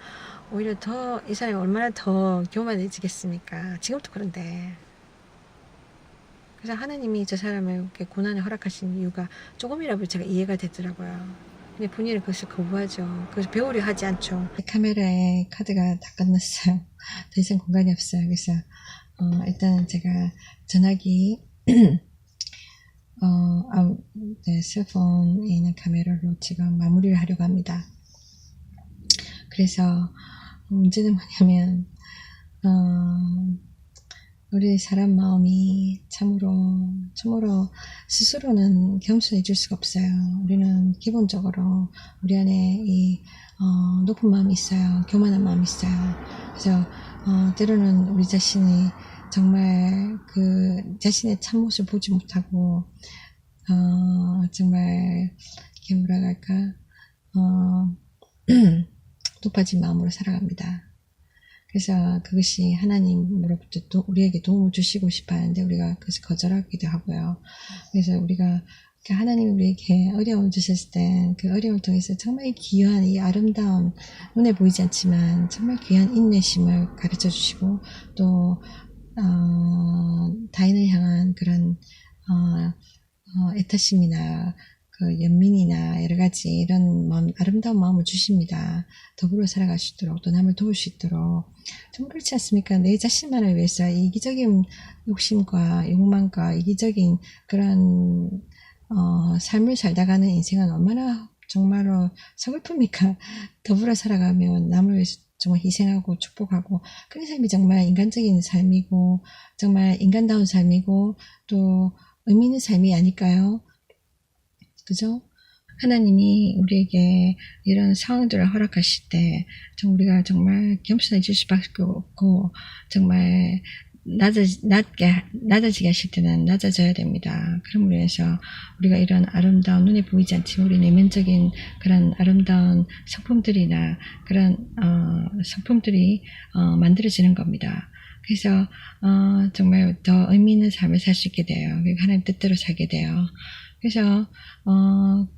오히려 더 이 사람이 얼마나 더 교만해지겠습니까. 지금도 그런데. 그래서 하나님이 저 사람을 이렇게 고난을 허락하신 이유가 조금이라도 제가 이해가 되더라고요. 근데 본인은 그것을 거부하죠. 그래서 배우려 하지 않죠. 카메라에 카드가 다 끝났어요. 더 이상 공간이 없어요. 그래서 일단 제가 전화기 네, 셀폰에 있는 카메라로 지금 마무리를 하려고 합니다. 그래서 문제는 뭐냐면 우리 사람 마음이 참으로 스스로는 겸손해질 수가 없어요. 우리는 기본적으로 우리 안에 이 높은 마음이 있어요. 교만한 마음이 있어요. 그래서 때로는 우리 자신이 정말 그 자신의 참모습을 보지 못하고 정말 이게 뭐라 할까 높아진 마음으로 살아갑니다. 그래서 그것이 하나님으로부터 또 우리에게 도움을 주시고 싶어 하는데 우리가 그것을 거절하기도 하고요. 그래서 우리가 하나님이 우리에게 어려움을 주셨을 때 그 어려움을 통해서 정말 귀한 이 아름다운 눈에 보이지 않지만 정말 귀한 인내심을 가르쳐 주시고 또 타인을 향한 그런 애타심이나 그 연민이나 여러 가지 이런 마음, 아름다운 마음을 주십니다. 더불어 살아갈 수 있도록 또 남을 도울 수 있도록. 좀 그렇지 않습니까? 내 자신만을 위해서 이기적인 욕심과 욕망과 이기적인 그런 삶을 살다가는 인생은 얼마나 정말로 서글픕니까? 더불어 살아가면 남을 위해서 정말 희생하고 축복하고 그런 삶이 정말 인간적인 삶이고 정말 인간다운 삶이고 또 의미 있는 삶이 아닐까요? 그죠? 하나님이 우리에게 이런 상황들을 허락하실 때 우리가 정말 겸손해질 수밖에 없고 정말 낮아지게 하실 때는 낮아져야 됩니다. 그럼으로 해서 우리가 이런 아름다운 눈에 보이지 않지만 우리 내면적인 그런 아름다운 성품들이나 그런 성품들이 만들어지는 겁니다. 그래서 정말 더 의미 있는 삶을 살 수 있게 돼요. 하나님 뜻대로 살게 돼요. 그래서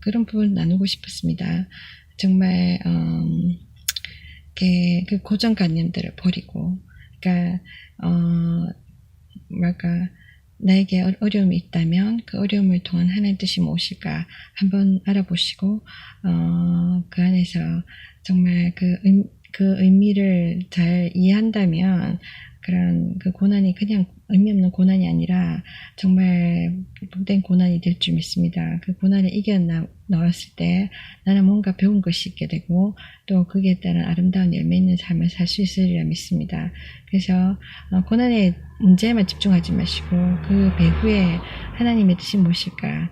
그런 부분을 나누고 싶었습니다. 정말 그 고정관념들을 버리고, 그러니까 나에게 어려움이 있다면 그 어려움을 통한 하나님 뜻이 무엇일까 한번 알아보시고 그 안에서 정말 그 의미를 잘 이해한다면 그런 그 고난이 그냥 의미 없는 고난이 아니라 정말 복된 고난이 될 줄 믿습니다. 그 고난을 이겨나왔을 때 나는 뭔가 배운 것이 있게 되고 또 거기에 따른 아름다운 열매 있는 삶을 살 수 있으리라 믿습니다. 그래서 고난의 문제에만 집중하지 마시고 그 배후에 하나님의 뜻이 무엇일까